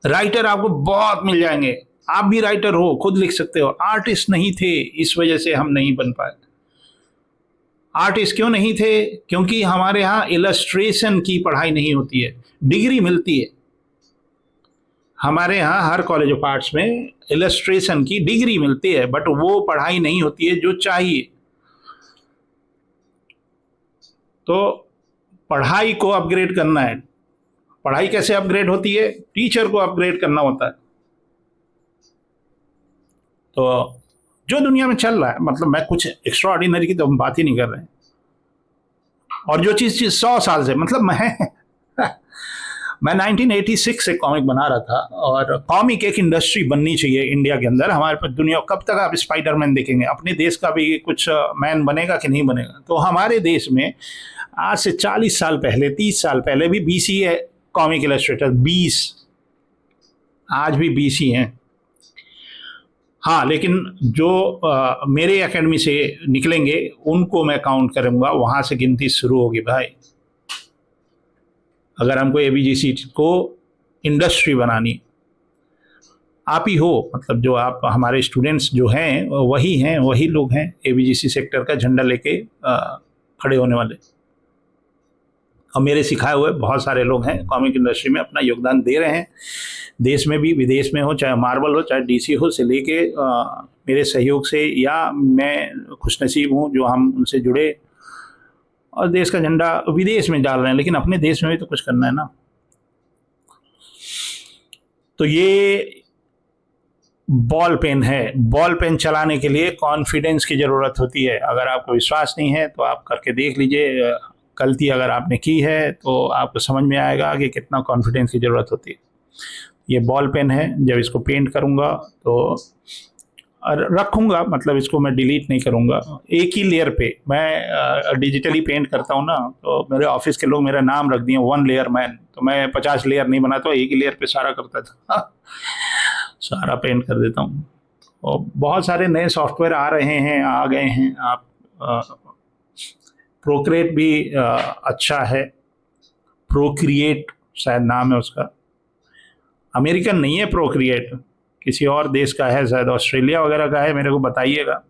राइटर आपको बहुत मिल जाएंगे, आप भी राइटर हो, खुद लिख सकते हो। आर्टिस्ट नहीं थे, इस वजह से हम नहीं बन पाए। आर्टिस्ट क्यों नहीं थे? क्योंकि हमारे यहाँ इलस्ट्रेशन की पढ़ाई नहीं होती है, डिग्री मिलती है। हमारे यहाँ हर कॉलेज ऑफ आर्ट्स में इलस्ट्रेशन की डिग्री मिलती है, बट वो पढ़ाई नहीं होती है जो चाहिए। तो पढ़ाई को अपग्रेड करना है। पढ़ाई कैसे अपग्रेड होती है? टीचर को अपग्रेड करना होता है। तो जो दुनिया में चल रहा है, मतलब मैं कुछ एक्स्ट्रा ऑर्डिनरी की तो हम बात ही नहीं कर रहे हैं। और जो चीज़ 100 साल से, मतलब मैं 1986 से कॉमिक बना रहा था। और कॉमिक एक इंडस्ट्री बननी चाहिए इंडिया के अंदर। हमारे पास दुनिया, कब तक आप स्पाइडरमैन देखेंगे? अपने देश का भी कुछ मैन बनेगा कि नहीं बनेगा? तो हमारे देश में आज से 40 साल पहले, 30 साल पहले भी बीसी है कॉमिक इलस्ट्रेटर, 20 आज भी बीसी हैं। हाँ, लेकिन जो मेरे एकेडमी से निकलेंगे उनको मैं काउंट करूँगा, वहाँ से गिनती शुरू होगी भाई। अगर हमको एबीजीसी को इंडस्ट्री बनानी, आप ही हो, मतलब जो आप हमारे स्टूडेंट्स जो हैं वही लोग हैं एबीजीसी सेक्टर का झंडा लेके खड़े होने वाले। और मेरे सिखाए हुए बहुत सारे लोग हैं कॉमिक इंडस्ट्री में, अपना योगदान दे रहे हैं। देश में भी, विदेश में हो, चाहे मार्वल हो, चाहे डीसी हो, से लेके मेरे सहयोग से, या मैं खुशनसीब हूँ जो हम उनसे जुड़े और देश का झंडा विदेश में डाल रहे हैं। लेकिन अपने देश में भी तो कुछ करना है ना। तो ये बॉल पेन है। बॉल पेन चलाने के लिए कॉन्फिडेंस की ज़रूरत होती है। अगर आपको विश्वास नहीं है तो आप करके देख लीजिए। गलती अगर आपने की है तो आपको समझ में आएगा कि कितना कॉन्फिडेंस की ज़रूरत होती है। ये बॉल पेन है। जब इसको पेंट करूँगा तो रखूँगा, मतलब इसको मैं डिलीट नहीं करूँगा। एक ही लेयर पे मैं डिजिटली पेंट करता हूँ ना, तो मेरे ऑफिस के लोग मेरा नाम रख दिए 1 लेयर मैन। तो मैं 50 लेयर नहीं बनाता, एक ही लेयर पे सारा करता था। सारा पेंट कर देता हूँ। और बहुत सारे नए सॉफ्टवेयर आ रहे हैं, आ गए हैं। आप प्रोक्रिएट भी अच्छा है। प्रोक्रिएट शायद नाम है उसका। अमेरिकन नहीं है प्रोक्रिएट, किसी और देश का है, शायद ऑस्ट्रेलिया वगैरह का है। मेरे को बताइएगा।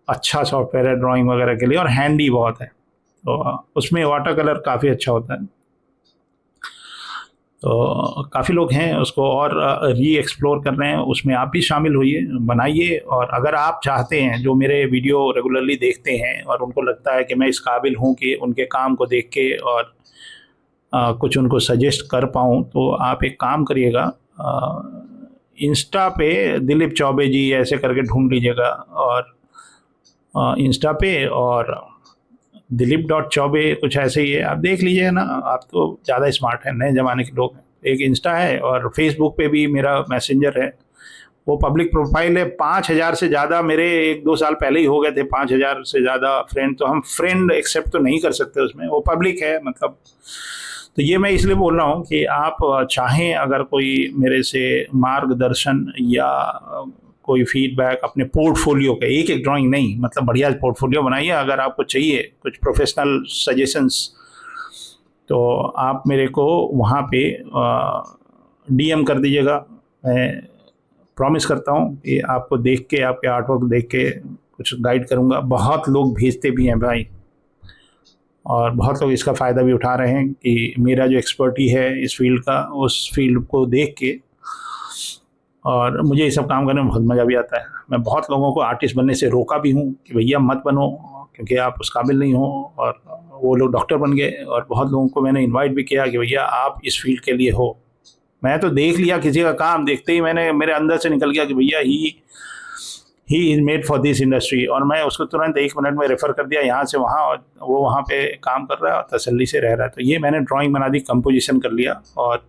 अच्छा सॉफ्टवेयर है ड्राइंग वगैरह के लिए और हैंडी बहुत है। तो उसमें वाटर कलर काफ़ी अच्छा होता है। तो काफ़ी लोग हैं उसको और री एक्सप्लोर कर रहे हैं। उसमें आप भी शामिल होइए, बनाइए। और अगर आप चाहते हैं, जो मेरे वीडियो रेगुलरली देखते हैं और उनको लगता है कि मैं इस काबिल हूँ कि उनके काम को देख के और कुछ उनको सजेस्ट कर पाऊँ, तो आप एक काम करिएगा। इंस्टा पे दिलीप चौबे जी ऐसे करके ढूंढ लीजिएगा, और इंस्टा पे और दिलीप.चौबे कुछ ऐसे ही है, आप देख लीजिए ना। आप तो ज़्यादा स्मार्ट हैं, नए ज़माने के लोग हैं। एक इंस्टा है और फेसबुक पे भी मेरा मैसेंजर है, वो पब्लिक प्रोफाइल है। 5,000 से ज़्यादा मेरे 1-2 साल पहले ही हो गए थे। 5,000 से ज़्यादा फ्रेंड, तो हम फ्रेंड एक्सेप्ट तो नहीं कर सकते उसमें, वो पब्लिक है मतलब। तो ये मैं इसलिए बोल रहा हूँ कि आप चाहें, अगर कोई मेरे से मार्गदर्शन या कोई फीडबैक अपने पोर्टफोलियो के, एक एक ड्राइंग नहीं, मतलब बढ़िया पोर्टफोलियो बनाइए। अगर आपको चाहिए कुछ प्रोफेशनल सजेशंस, तो आप मेरे को वहाँ पे DM कर दीजिएगा। मैं प्रॉमिस करता हूँ कि आपको देख के, आपके आर्टवर्क देख के कुछ गाइड करूँगा। बहुत लोग भेजते भी हैं भाई, और बहुत लोग इसका फ़ायदा भी उठा रहे हैं कि मेरा जो एक्सपर्टी है इस फील्ड का, उस फील्ड को देख के। और मुझे ये सब काम करने में बहुत मज़ा भी आता है। मैं बहुत लोगों को आर्टिस्ट बनने से रोका भी हूँ कि भैया मत बनो, क्योंकि आप उस काबिल नहीं हो, और वो लोग डॉक्टर बन गए। और बहुत लोगों को मैंने इनवाइट भी किया कि भैया आप इस फील्ड के लिए हो। मैं तो देख लिया किसी का काम, देखते ही मेरे अंदर से निकल गया कि भैया he is made for this industry, और मैं उसको तुरंत 1 मिनट में रेफ़र कर दिया यहाँ से वहाँ, और वो वहाँ पे काम कर रहा है और तसल्ली से रह रहा है। तो ये मैंने ड्राइंग बना दी, कंपोजिशन कर लिया और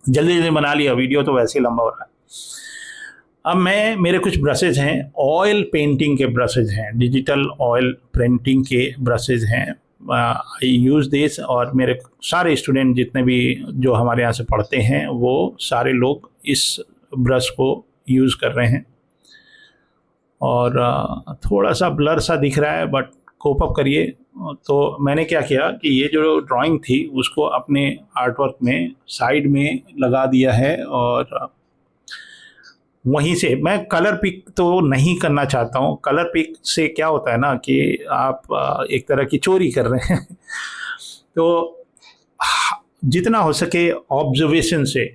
जल्दी जल्दी बना लिया। वीडियो तो वैसे ही लंबा हो रहा है। अब मेरे कुछ ब्रशेज हैं, ऑयल पेंटिंग के ब्रशेज हैं, डिजिटल ऑयल पेंटिंग के ब्रशेज हैं। आई यूज़ दिस, और मेरे सारे स्टूडेंट जितने भी जो हमारे यहाँ से पढ़ते हैं, वो सारे लोग इस ब्रश को यूज़ कर रहे हैं। और थोड़ा सा ब्लर सा दिख रहा है, बट कोप अप करिए। तो मैंने क्या किया कि ये जो ड्राइंग थी उसको अपने आर्टवर्क में साइड में लगा दिया है, और वहीं से मैं कलर पिक तो नहीं करना चाहता हूँ। कलर पिक से क्या होता है ना कि आप एक तरह की चोरी कर रहे हैं। तो जितना हो सके ऑब्जर्वेशन से।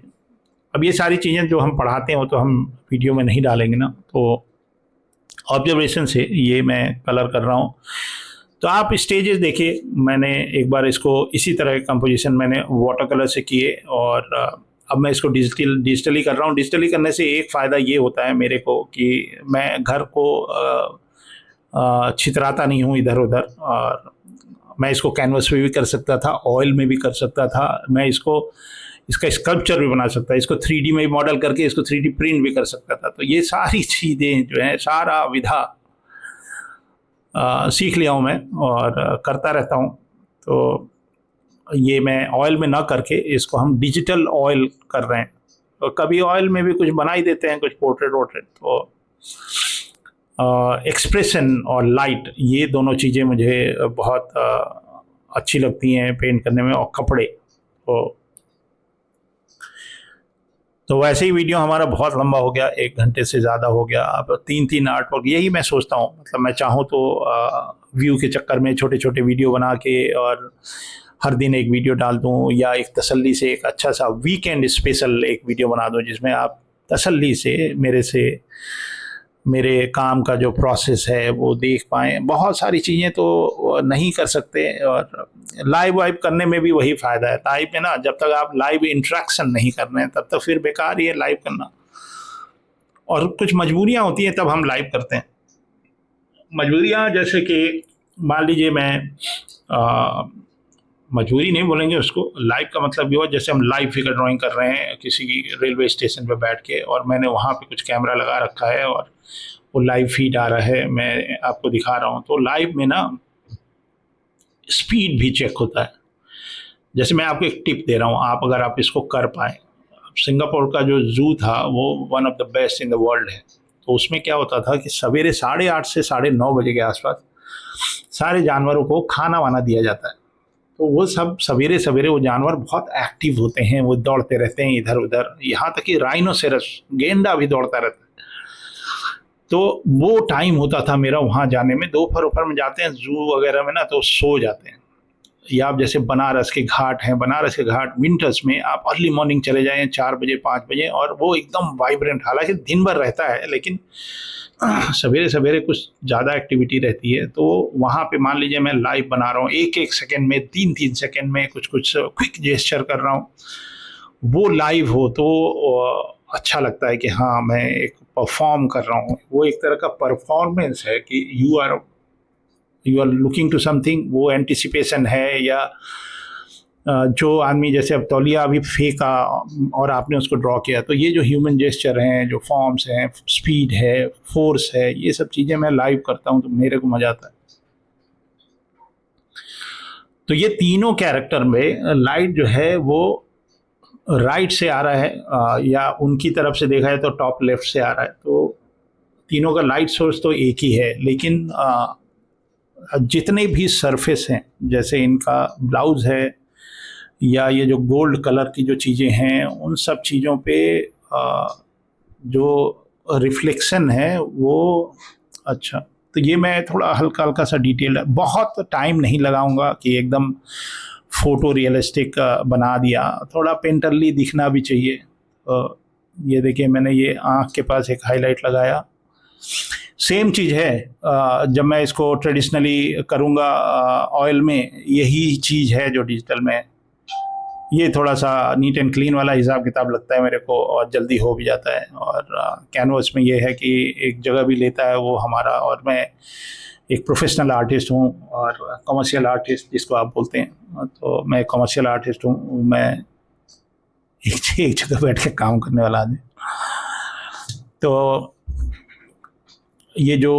अब ये सारी चीज़ें जो हम पढ़ाते हैं वो तो हम वीडियो में नहीं डालेंगे ना, तो ऑब्जर्वेशन से ये मैं कलर कर रहा हूँ। तो आप स्टेजेस देखिए। मैंने एक बार इसको इसी तरह के कंपोजिशन मैंने वाटर कलर से किए, और अब मैं इसको डिजिटली कर रहा हूँ। डिजिटली करने से एक फ़ायदा ये होता है मेरे को कि मैं घर को छितराता नहीं हूँ इधर उधर। और मैं इसको कैनवस पे भी कर सकता था, ऑयल में भी कर सकता था, मैं इसका स्कल्पचर भी बना सकता है, इसको 3D में भी मॉडल करके इसको 3D प्रिंट भी कर सकता था। तो ये सारी चीज़ें जो हैं, सारा विधा सीख लिया हूँ मैं और करता रहता हूँ। तो ये मैं ऑयल में ना करके इसको हम डिजिटल ऑयल कर रहे हैं। तो कभी ऑयल में भी कुछ बना ही देते हैं, कुछ पोर्ट्रेट वोर्ट्रेट। तो एक्सप्रेशन और लाइट, ये दोनों चीज़ें मुझे बहुत अच्छी लगती हैं पेंट करने में। और कपड़े तो वैसे ही वीडियो हमारा बहुत लंबा हो गया, 1 घंटे से ज़्यादा हो गया। अब 3-3 आर्टवर्क, यही मैं सोचता हूँ। मतलब मैं चाहूँ तो व्यू के चक्कर में छोटे छोटे वीडियो बना के और हर दिन एक वीडियो डाल दूँ, या एक तसल्ली से एक अच्छा सा वीकेंड स्पेशल एक वीडियो बना दूँ जिसमें आप तसल्ली से मेरे से मेरे काम का जो प्रोसेस है वो देख पाएँ। बहुत सारी चीज़ें तो नहीं कर सकते, और लाइव वाइव करने में भी वही फ़ायदा है। लाइव में ना जब तक आप लाइव इंटरेक्शन नहीं कर रहे हैं तब तक फिर बेकार ही है लाइव करना। और कुछ मजबूरियाँ होती हैं तब हम लाइव करते हैं। मजबूरियाँ जैसे कि मान लीजिए मैं अ, मजबूरी नहीं बोलेंगे उसको, लाइव का मतलब ये हुआ जैसे हम लाइव फिगर ड्राइंग कर रहे हैं किसी रेलवे स्टेशन पे बैठ के, और मैंने वहाँ पे कुछ कैमरा लगा रखा है और वो लाइव फीड आ रहा है, मैं आपको दिखा रहा हूँ। तो लाइव में ना स्पीड भी चेक होता है। जैसे मैं आपको एक टिप दे रहा हूँ, आप अगर आप इसको कर पाएँ, सिंगापुर का जो ज़ू था वो one of the best in the world है। तो उसमें क्या होता था कि सवेरे 8:30 से 9:30 बजे के आसपास सारे जानवरों को खाना वाना दिया जाता है। तो वो सब सवेरे सवेरे वो जानवर बहुत एक्टिव होते हैं, वो दौड़ते रहते हैं इधर उधर, यहाँ तक कि राइनोसेरस गेंडा भी दौड़ता रहता है। तो वो टाइम होता था मेरा वहाँ जाने में। दोपहर में जाते हैं जू वगैरह में ना तो सो जाते हैं। या आप जैसे बनारस के घाट हैं, बनारस के घाट विंटर्स में आप अर्ली मॉर्निंग चले जाएं 4 बजे 5 बजे, और वो एकदम वाइब्रेंट, हालांकि दिन भर रहता है लेकिन सवेरे सवेरे कुछ ज़्यादा एक्टिविटी रहती है। तो वहाँ पे मान लीजिए मैं लाइव बना रहा हूँ, एक एक सेकेंड में 3-3 सेकेंड में कुछ कुछ क्विक जेस्चर कर रहा हूँ, वो लाइव हो तो अच्छा लगता है कि हाँ मैं एक परफॉर्म कर रहा हूँ। वो एक तरह का परफॉर्मेंस है कि you are looking to something, वो एंटिसिपेशन है। या जो आदमी जैसे अब तौलिया अभी फेंका और आपने उसको ड्रॉ किया, तो ये जो ह्यूमन जेस्चर हैं, जो फॉर्म्स हैं, स्पीड है, फोर्स है, ये सब चीज़ें मैं लाइव करता हूँ तो मेरे को मज़ा आता है। तो ये तीनों कैरेक्टर में लाइट जो है वो राइट से आ रहा है, या उनकी तरफ से देखा है तो टॉप लेफ्ट से आ रहा है। तो तीनों का लाइट सोर्स तो एक ही है, लेकिन जितने भी सरफेस हैं, जैसे इनका ब्लाउज है या ये जो गोल्ड कलर की जो चीज़ें हैं, उन सब चीज़ों पे जो रिफ्लेक्शन है वो अच्छा। तो ये मैं थोड़ा हल्का हल्का सा डिटेल, बहुत टाइम नहीं लगाऊंगा कि एकदम फोटो रियलिस्टिक बना दिया, थोड़ा पेंटरली दिखना भी चाहिए। ये देखिए मैंने ये आँख के पास एक हाईलाइट लगाया, सेम चीज़ है। जब मैं इसको ट्रेडिशनली करूँगा ऑयल में, यही चीज़ है जो डिजिटल में। ये थोड़ा सा नीट एंड क्लीन वाला हिसाब किताब लगता है मेरे को, और जल्दी हो भी जाता है। और कैनवस में ये है कि एक जगह भी लेता है वो हमारा, और मैं एक प्रोफेशनल आर्टिस्ट हूँ और कमर्शियल आर्टिस्ट जिसको आप बोलते हैं। तो मैं कमर्शियल आर्टिस्ट हूँ, मैं एक जगह बैठ के काम करने वाला आदमी। तो ये जो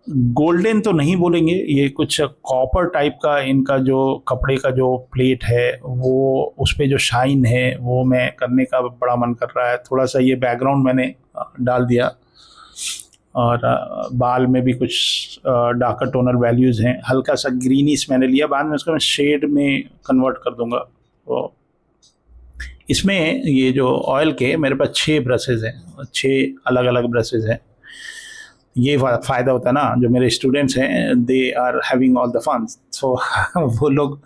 गोल्डन तो नहीं बोलेंगे, ये कुछ कॉपर टाइप का इनका जो कपड़े का जो प्लेट है वो उस पर जो शाइन है वो मैं करने का बड़ा मन कर रहा है। थोड़ा सा ये बैकग्राउंड मैंने डाल दिया, और बाल में भी कुछ डार्कर टोनल वैल्यूज़ हैं, हल्का सा ग्रीनिश मैंने लिया, बाद में उसको मैं शेड में कन्वर्ट कर दूंगा। तो इसमें ये जो ऑयल के मेरे पास 6 ब्रशेज़ हैं, 6 अलग अलग ब्रशेज़ हैं। ये फ़ायदा होता है ना, जो मेरे स्टूडेंट्स हैं they are having all the fun, so वो लोग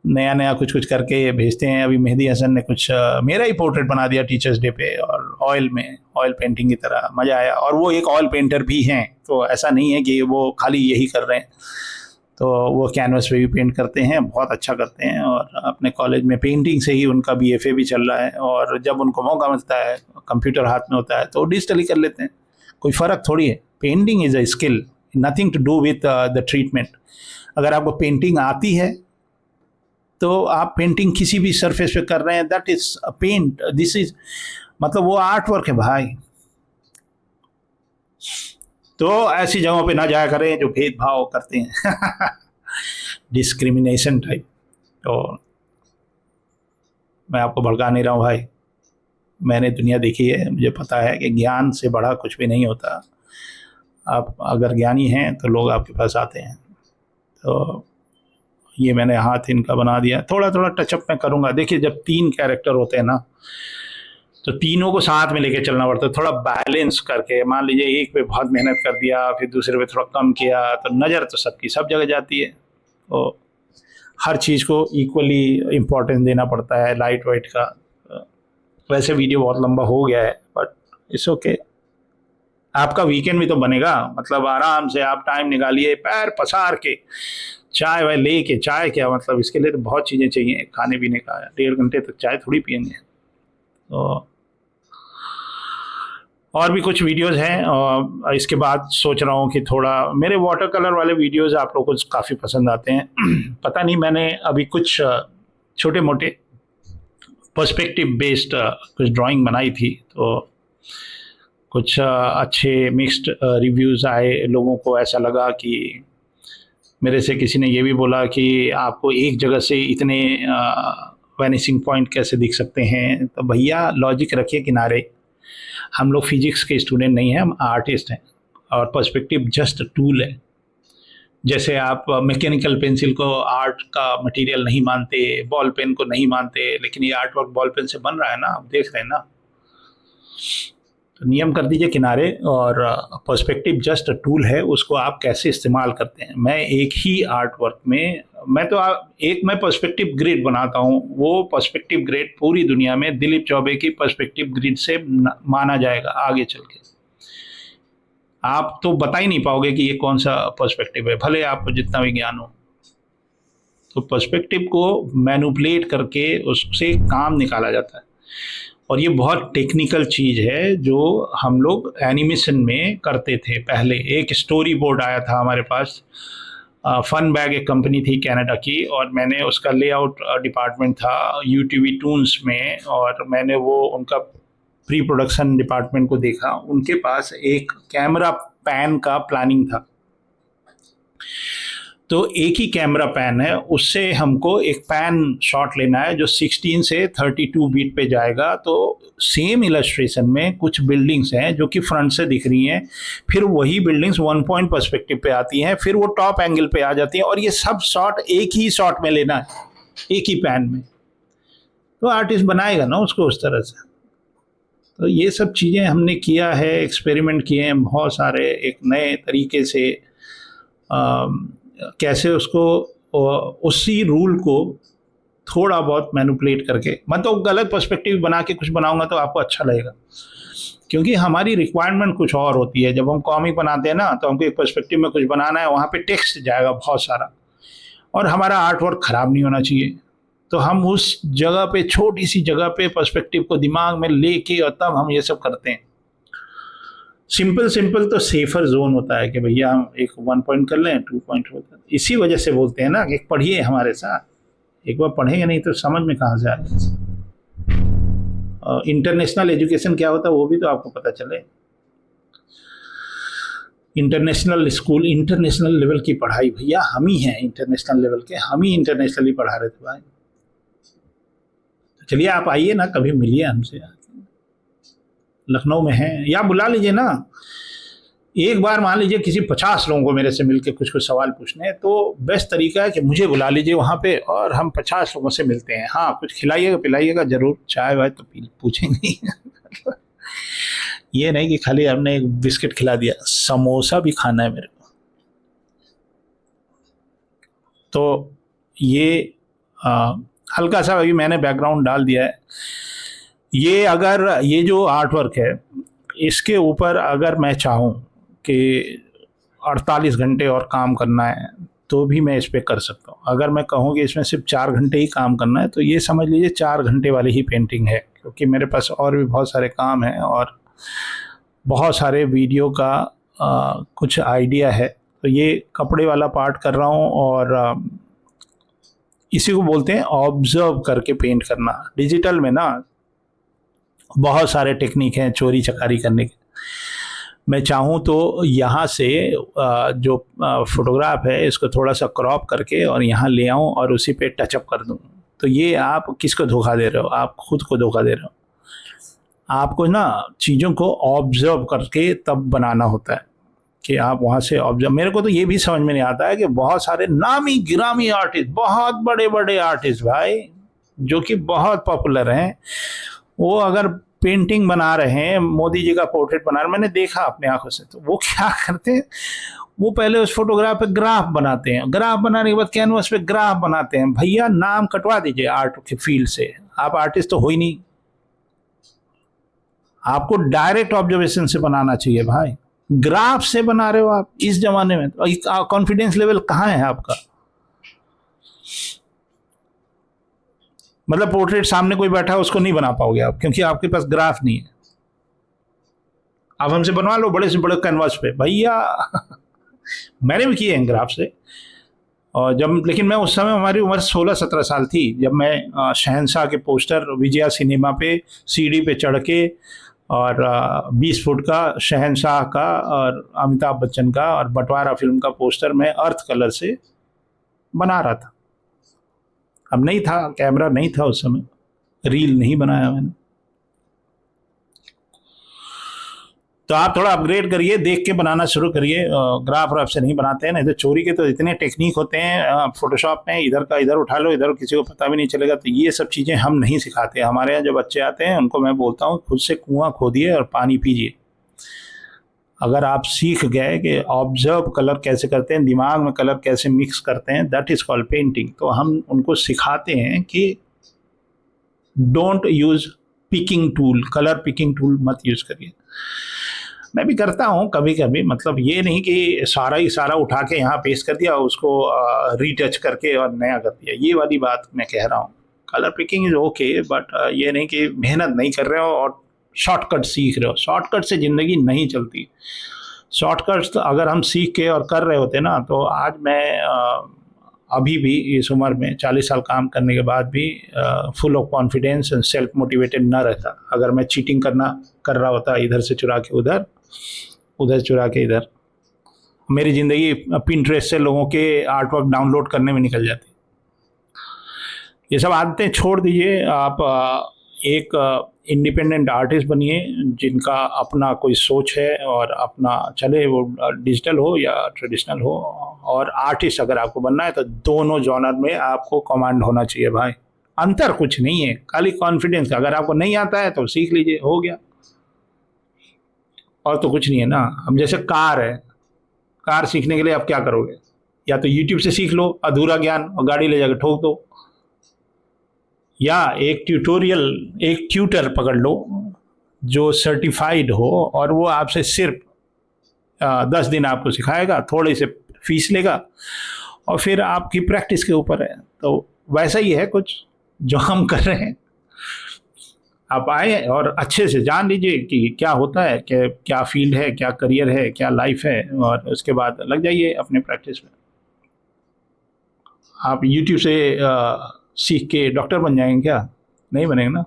नया नया कुछ कुछ करके भेजते हैं। अभी मेहदी हसन ने कुछ मेरा ही पोर्ट्रेट बना दिया टीचर्स डे पे, और ऑयल में, ऑयल पेंटिंग की तरह, मज़ा आया। और वो एक ऑयल पेंटर भी हैं, तो ऐसा नहीं है कि वो खाली यही कर रहे हैं। तो वो कैनवस पे भी पेंट करते हैं, बहुत अच्छा करते हैं। और अपने कॉलेज में पेंटिंग से ही उनका BFA भी चल रहा है, और जब उनको मौका मिलता है, कंप्यूटर हाथ में होता है, तो डिजिटली कर लेते हैं। कोई फ़र्क थोड़ी है, painting is a skill, nothing to do with the treatment. अगर आपको पेंटिंग आती है तो आप पेंटिंग किसी भी सरफेस पे कर रहे हैं, that is a paint, this is, मतलब वो आर्ट वर्क है भाई। तो ऐसी जगहों पे ना जाया करें जो भेदभाव करते हैं डिस्क्रिमिनेशन टाइप। तो मैं आपको भड़का नहीं रहा हूँ भाई, मैंने दुनिया देखी है, मुझे पता है कि ज्ञान से बड़ा कुछ भी नहीं होता। आप अगर ज्ञानी हैं तो लोग आपके पास आते हैं। तो ये मैंने हाथ इनका बना दिया, थोड़ा थोड़ा टचअप मैं करूँगा। देखिए जब 3 कैरेक्टर होते हैं ना, तो तीनों को साथ में लेके चलना पड़ता है, थोड़ा बैलेंस करके। मान लीजिए एक पे बहुत मेहनत कर दिया, फिर दूसरे पे थोड़ा कम किया, तो नज़र तो सबकी सब जगह जाती है। तो हर चीज़ को इक्वली इम्पोर्टेंस देना पड़ता है, लाइट वाइट का। वैसे वीडियो बहुत लंबा हो गया है, बट इट्स ओके, आपका वीकेंड भी तो बनेगा, मतलब आराम से आप टाइम निकालिए, पैर पसार के चाय वाय लेके। चाय क्या, मतलब इसके लिए तो बहुत चीज़ें चाहिए खाने पीने का, 1.5 घंटे तक चाय थोड़ी पियेंगे। तो और भी कुछ वीडियोस हैं, और इसके बाद सोच रहा हूँ कि थोड़ा मेरे वाटर कलर वाले वीडियोस आप लोगों को काफ़ी पसंद आते हैं। पता नहीं, मैंने अभी कुछ छोटे मोटे पर्सपेक्टिव बेस्ड कुछ ड्राइंग बनाई थी, तो कुछ अच्छे मिक्स्ड रिव्यूज़ आए। लोगों को ऐसा लगा कि मेरे से किसी ने ये भी बोला कि आपको एक जगह से इतने वैनिशिंग पॉइंट कैसे दिख सकते हैं। तो भैया लॉजिक रखिए किनारे, हम लोग फिजिक्स के स्टूडेंट नहीं हैं, हम आर्टिस्ट हैं, और पर्सपेक्टिव जस्ट टूल है। जैसे आप मैकेनिकल पेंसिल को आर्ट का मटेरियल नहीं मानते, बॉल पेन को नहीं मानते, लेकिन ये आर्ट वर्क बॉल पेन से बन रहा है ना, आप देख रहे हैं ना। तो नियम कर दीजिए किनारे, और पर्सपेक्टिव जस्ट टूल है, उसको आप कैसे इस्तेमाल करते हैं। मैं एक ही आर्ट वर्क में मैं पर्सपेक्टिव ग्रिड बनाता हूँ। वो पर्सपेक्टिव ग्रिड पूरी दुनिया में दिलीप चौबे की पर्सपेक्टिव ग्रिड से माना जाएगा आगे चल के। आप तो बता ही नहीं पाओगे कि ये कौन सा पर्सपेक्टिव है, भले आपको जितना भी ज्ञान हो। तो पर्सपेक्टिव को मैनिपुलेट करके उससे काम निकाला जाता है, और ये बहुत टेक्निकल चीज़ है जो हम लोग एनिमेशन में करते थे। पहले एक स्टोरी बोर्ड आया था हमारे पास, फन बैग एक कंपनी थी कनाडा की, और मैंने उसका लेआउट डिपार्टमेंट था यूटीवी टून्स में, और मैंने वो उनका प्री प्रोडक्शन डिपार्टमेंट को देखा। उनके पास एक कैमरा पैन का प्लानिंग था। तो एक ही कैमरा पैन है, उससे हमको एक पैन शॉट लेना है जो 16 से 32 बीट पे जाएगा। तो सेम इलस्ट्रेशन में कुछ बिल्डिंग्स हैं जो कि फ्रंट से दिख रही हैं, फिर वही बिल्डिंग्स 1 पॉइंट पर्सपेक्टिव पे आती हैं, फिर वो टॉप एंगल पे आ जाती हैं, और ये सब शॉट एक ही शॉट में लेना है, एक ही पैन में। तो आर्टिस्ट बनाएगा ना उसको उस तरह से। तो ये सब चीज़ें हमने किया है, एक्सपेरिमेंट किए हैं बहुत सारे, एक नए तरीके से कैसे उसको उसी रूल को थोड़ा बहुत मैनिपुलेट करके, मैं तो गलत पर्सपेक्टिव बना के कुछ बनाऊंगा तो आपको अच्छा लगेगा, क्योंकि हमारी रिक्वायरमेंट कुछ और होती है। जब हम कॉमिक बनाते हैं ना, तो हमको एक पर्सपेक्टिव में कुछ बनाना है, वहाँ पे टेक्स्ट जाएगा बहुत सारा, और हमारा आर्ट वर्क ख़राब नहीं होना चाहिए। तो हम उस जगह पे, छोटी सी जगह पे पर्सपेक्टिव को दिमाग में लेके, और तब हम ये सब करते हैं। सिंपल तो सेफर जोन होता है कि भैया हम एक 1 पॉइंट कर लें, 2 पॉइंट होता है। इसी वजह से बोलते हैं ना कि पढ़िए हमारे साथ, एक बार पढ़ेंगे नहीं तो समझ में कहाँ से आएगा। इंटरनेशनल एजुकेशन क्या होता है वो भी तो आपको पता चले। इंटरनेशनल स्कूल, इंटरनेशनल लेवल की पढ़ाई, भैया हम ही हैं इंटरनेशनल लेवल के, हम ही इंटरनेशनली पढ़ा रहे थे भाई। तो चलिए आप आइए ना, कभी मिलिए हमसे, लखनऊ में हैं, या बुला लीजिए ना। एक बार मान लीजिए किसी 50 लोगों को मेरे से मिलके कुछ सवाल पूछने हैं, तो बेस्ट तरीका है कि मुझे बुला लीजिए वहाँ पे, और हम 50 लोगों से मिलते हैं। हाँ, कुछ खिलाइएगा पिलाइएगा जरूर, चाय वाय तो पूछेंगे ये नहीं कि खाली हमने एक बिस्किट खिला दिया, समोसा भी खाना है मेरे को। तो ये हल्का सा अभी मैंने बैकग्राउंड डाल दिया है। ये अगर ये जो आर्ट वर्क है, इसके ऊपर अगर मैं चाहूँ कि 48 घंटे और काम करना है, तो भी मैं इस पर कर सकता हूँ। अगर मैं कहूँ कि इसमें सिर्फ 4 घंटे ही काम करना है, तो ये समझ लीजिए 4 घंटे वाली ही पेंटिंग है, क्योंकि मेरे पास और भी बहुत सारे काम हैं, और बहुत सारे वीडियो का कुछ आइडिया है। तो ये कपड़े वाला पार्ट कर रहा हूँ, और इसी को बोलते हैं ऑब्जर्व करके पेंट करना। डिजिटल में ना बहुत सारे टेक्निक हैं चोरी चकारी करने के। मैं चाहूँ तो यहाँ से जो फोटोग्राफ है इसको थोड़ा सा क्रॉप करके और यहाँ ले आऊँ और उसी पे टचअप कर दूँ। तो ये आप किसको धोखा दे रहे हो? आप खुद को धोखा दे रहे हो। आपको ना चीज़ों को ऑब्जर्व करके तब बनाना होता है कि आप वहाँ से ऑब्जर्व। मेरे को तो ये भी समझ में नहीं आता है कि बहुत सारे नामी गिरामी आर्टिस्ट, बहुत बड़े बड़े आर्टिस्ट भाई, जो कि बहुत पॉपुलर हैं, वो अगर पेंटिंग बना रहे हैं, मोदी जी का पोर्ट्रेट बना रहे हैं, मैंने देखा अपने आंखों से, तो वो क्या करते हैं, वो पहले उस फोटोग्राफ पे ग्राफ बनाते हैं, ग्राफ बनाने के बाद कैनवस पे ग्राफ बनाते हैं। भैया नाम कटवा दीजिए आर्ट के फील्ड से, आप आर्टिस्ट तो हो ही नहीं। आपको डायरेक्ट ऑब्जर्वेशन से बनाना चाहिए भाई। ग्राफ से बना रहे हो आप इस जमाने में, तो कॉन्फिडेंस लेवल कहाँ है आपका? मतलब पोर्ट्रेट सामने कोई बैठा है उसको नहीं बना पाओगे आप, क्योंकि आपके पास ग्राफ नहीं है। आप हमसे बनवा लो बड़े से बड़े कैनवास पे भैया। मैंने भी किए हैं ग्राफ से। और जब, लेकिन मैं उस समय, हमारी उम्र 16-17 साल थी जब मैं शहंशाह के पोस्टर विजया सिनेमा पे सीढ़ी पे चढ़ के और 20 फुट का शहंशाह का और अमिताभ बच्चन का और बंटवारा फिल्म का पोस्टर मैं अर्थ कलर से बना रहा था। अब नहीं था, कैमरा नहीं था उस समय, रील नहीं बनाया मैंने। तो आप थोड़ा अपग्रेड करिए, देख के बनाना शुरू करिए। ग्राफ व्राफ से नहीं बनाते हैं ना, इधर चोरी के तो इतने टेक्निक होते हैं फोटोशॉप में, इधर का इधर उठा लो, इधर किसी को पता भी नहीं चलेगा। तो ये सब चीज़ें हम नहीं सिखाते। हमारे यहाँ जो बच्चे आते हैं उनको मैं बोलता हूँ खुद से कुआं खोदिए और पानी पीजिए। अगर आप सीख गए कि ऑब्जर्व कलर कैसे करते हैं, दिमाग में कलर कैसे मिक्स करते हैं, दैट इज़ कॉल्ड पेंटिंग। तो हम उनको सिखाते हैं कि don't use picking tool, colour picking tool मत यूज़ करिए। मैं भी करता हूँ कभी कभी, मतलब ये नहीं कि सारा ही सारा उठा के यहाँ पेस्ट कर दिया, उसको रीटच करके और नया कर दिया, ये वाली बात मैं कह रहा हूँ। Colour picking is okay, but ये नहीं कि मेहनत नहीं कर रहे हो और शॉर्टकट सीख रहे हो। शॉर्टकट से ज़िंदगी नहीं चलती। शॉर्टकट्स तो अगर हम सीख के और कर रहे होते ना, तो आज मैं अभी भी इस उम्र में 40 साल काम करने के बाद भी full of confidence and self motivated ना रहता। अगर मैं चीटिंग कर रहा होता, इधर से चुरा के उधर, उधर चुरा के इधर, मेरी ज़िंदगी पिंटरेस्ट से लोगों के आर्ट वर्क डाउनलोड करने में निकल जाती। ये सब आदतें छोड़ दीजिए। आप एक इंडिपेंडेंट आर्टिस्ट बनिए जिनका अपना कोई सोच है और अपना, चले वो डिजिटल हो या ट्रेडिशनल हो। और आर्टिस्ट अगर आपको बनना है तो दोनों जॉनर में आपको कमांड होना चाहिए भाई। अंतर कुछ नहीं है, खाली कॉन्फिडेंस का। अगर आपको नहीं आता है तो सीख लीजिए, हो गया, और तो कुछ नहीं है ना। अब जैसे कार है, कार सीखने के लिए आप क्या करोगे? या तो यूट्यूब से सीख लो अधूरा ज्ञान और गाड़ी ले जाकर ठोक दो, या एक ट्यूटर पकड़ लो जो सर्टिफाइड हो और वो आपसे सिर्फ 10 दिन आपको सिखाएगा, थोड़े से फीस लेगा और फिर आपकी प्रैक्टिस के ऊपर है। तो वैसा ही है कुछ जो हम कर रहे हैं। आप आए और अच्छे से जान लीजिए कि क्या होता है, कि क्या फील्ड है, क्या करियर है, क्या लाइफ है, और उसके बाद लग जाइए अपने प्रैक्टिस में। आप यूट्यूब से सीख के डॉक्टर बन जाएंगे क्या? नहीं बनेंगे ना।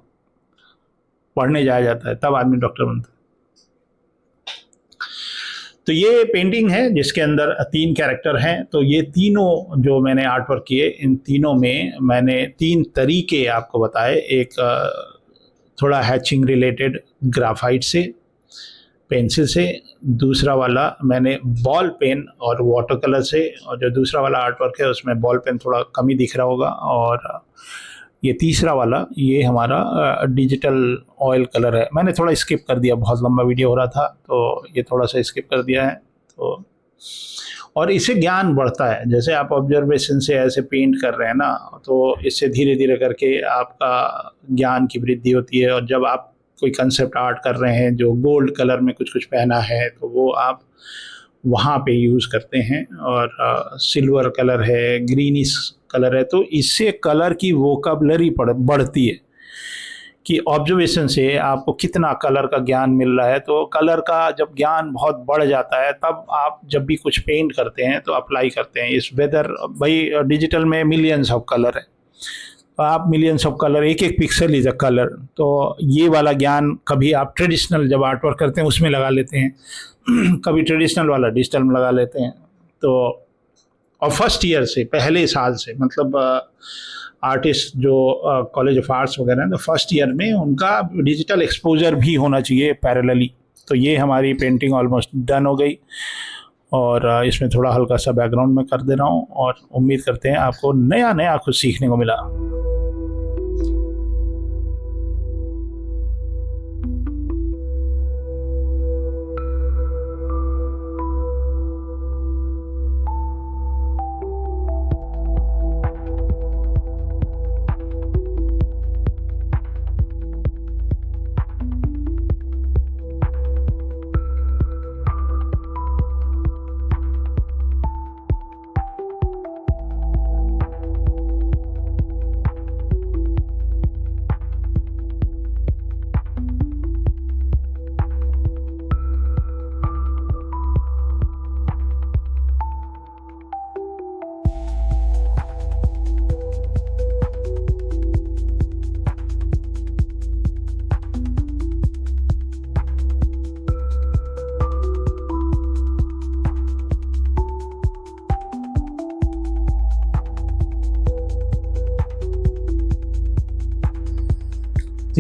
पढ़ने जाया जाता है तब आदमी डॉक्टर बनता है। तो ये पेंटिंग है जिसके अंदर 3 कैरेक्टर हैं। तो ये तीनों जो मैंने आर्ट वर्क किए, इन तीनों में मैंने 3 तरीके आपको बताए। एक थोड़ा हैचिंग रिलेटेड ग्राफाइट से, पेंसिल से, दूसरा वाला मैंने बॉल पेन और वाटर कलर से, और जो दूसरा वाला आर्ट वर्क है उसमें बॉल पेन थोड़ा कम ही दिख रहा होगा, और ये तीसरा वाला ये हमारा डिजिटल ऑयल कलर है। मैंने थोड़ा स्किप कर दिया, बहुत लंबा वीडियो हो रहा था तो ये थोड़ा सा स्किप कर दिया है। तो और इससे ज्ञान बढ़ता है। जैसे आप ऑब्जर्वेशन से ऐसे पेंट कर रहे हैं ना, तो इससे धीरे धीरे करके आपका ज्ञान की वृद्धि होती है। और जब आप कोई कंसेप्ट आर्ट कर रहे हैं जो गोल्ड कलर में कुछ कुछ पहना है, तो वो आप वहाँ पे यूज़ करते हैं। और सिल्वर कलर है, ग्रीनिश कलर है, तो इससे कलर की वोकैबुलरी बढ़ती है कि ऑब्जर्वेशन से आपको कितना कलर का ज्ञान मिल रहा है। तो कलर का जब ज्ञान बहुत बढ़ जाता है, तब आप जब भी कुछ पेंट करते हैं तो अप्लाई करते हैं। इस वेदर भाई डिजिटल में मिलियंस ऑफ कलर है, तो आप मिलियंस ऑफ कलर, एक एक पिक्सल इज अ कलर। तो ये वाला ज्ञान कभी आप ट्रेडिशनल जब आर्ट वर्क करते हैं उसमें लगा लेते हैं, कभी ट्रेडिशनल वाला डिजिटल में लगा लेते हैं। तो और फर्स्ट ईयर से, पहले साल से, मतलब आर्टिस्ट जो कॉलेज ऑफ आर्ट्स वगैरह हैं, तो फर्स्ट ईयर में उनका डिजिटल एक्सपोजर भी होना चाहिए पैरेलली। तो ये हमारी पेंटिंग ऑलमोस्ट डन हो गई, और इसमें थोड़ा हल्का सा बैकग्राउंड में कर दे रहा हूँ, और उम्मीद करते हैं आपको नया नया कुछ सीखने को मिला।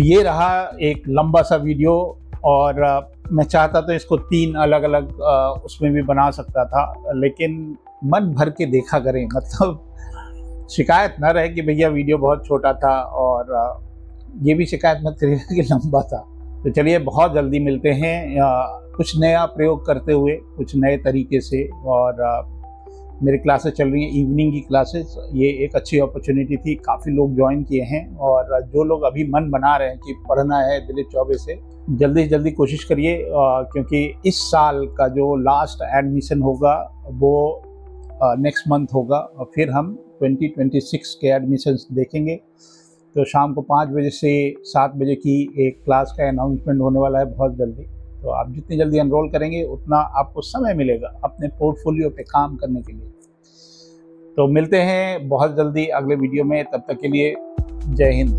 तो ये रहा एक लंबा सा वीडियो, और मैं चाहता तो इसको 3 अलग अलग उसमें भी बना सकता था, लेकिन मन भर के देखा करें, मतलब शिकायत ना रहे कि भैया वीडियो बहुत छोटा था, और ये भी शिकायत मत करिएगा कि लंबा था। तो चलिए बहुत जल्दी मिलते हैं कुछ नया प्रयोग करते हुए, कुछ नए तरीके से। और मेरी क्लासेस चल रही हैं, इवनिंग की क्लासेस, ये एक अच्छी अपॉर्चुनिटी थी, काफ़ी लोग ज्वाइन किए हैं। और जो लोग अभी मन बना रहे हैं कि पढ़ना है दिलीप चौबे से, जल्दी से जल्दी कोशिश करिए, क्योंकि इस साल का जो लास्ट एडमिशन होगा वो नेक्स्ट मंथ होगा, और फिर हम 2026 के एडमिशन्स देखेंगे। तो शाम को 5 बजे से 7 बजे की एक क्लास का अनाउंसमेंट होने वाला है बहुत जल्दी। तो आप जितनी जल्दी एनरोल करेंगे उतना आपको समय मिलेगा अपने पोर्टफोलियो पे काम करने के लिए। तो मिलते हैं बहुत जल्दी अगले वीडियो में, तब तक के लिए जय हिंद।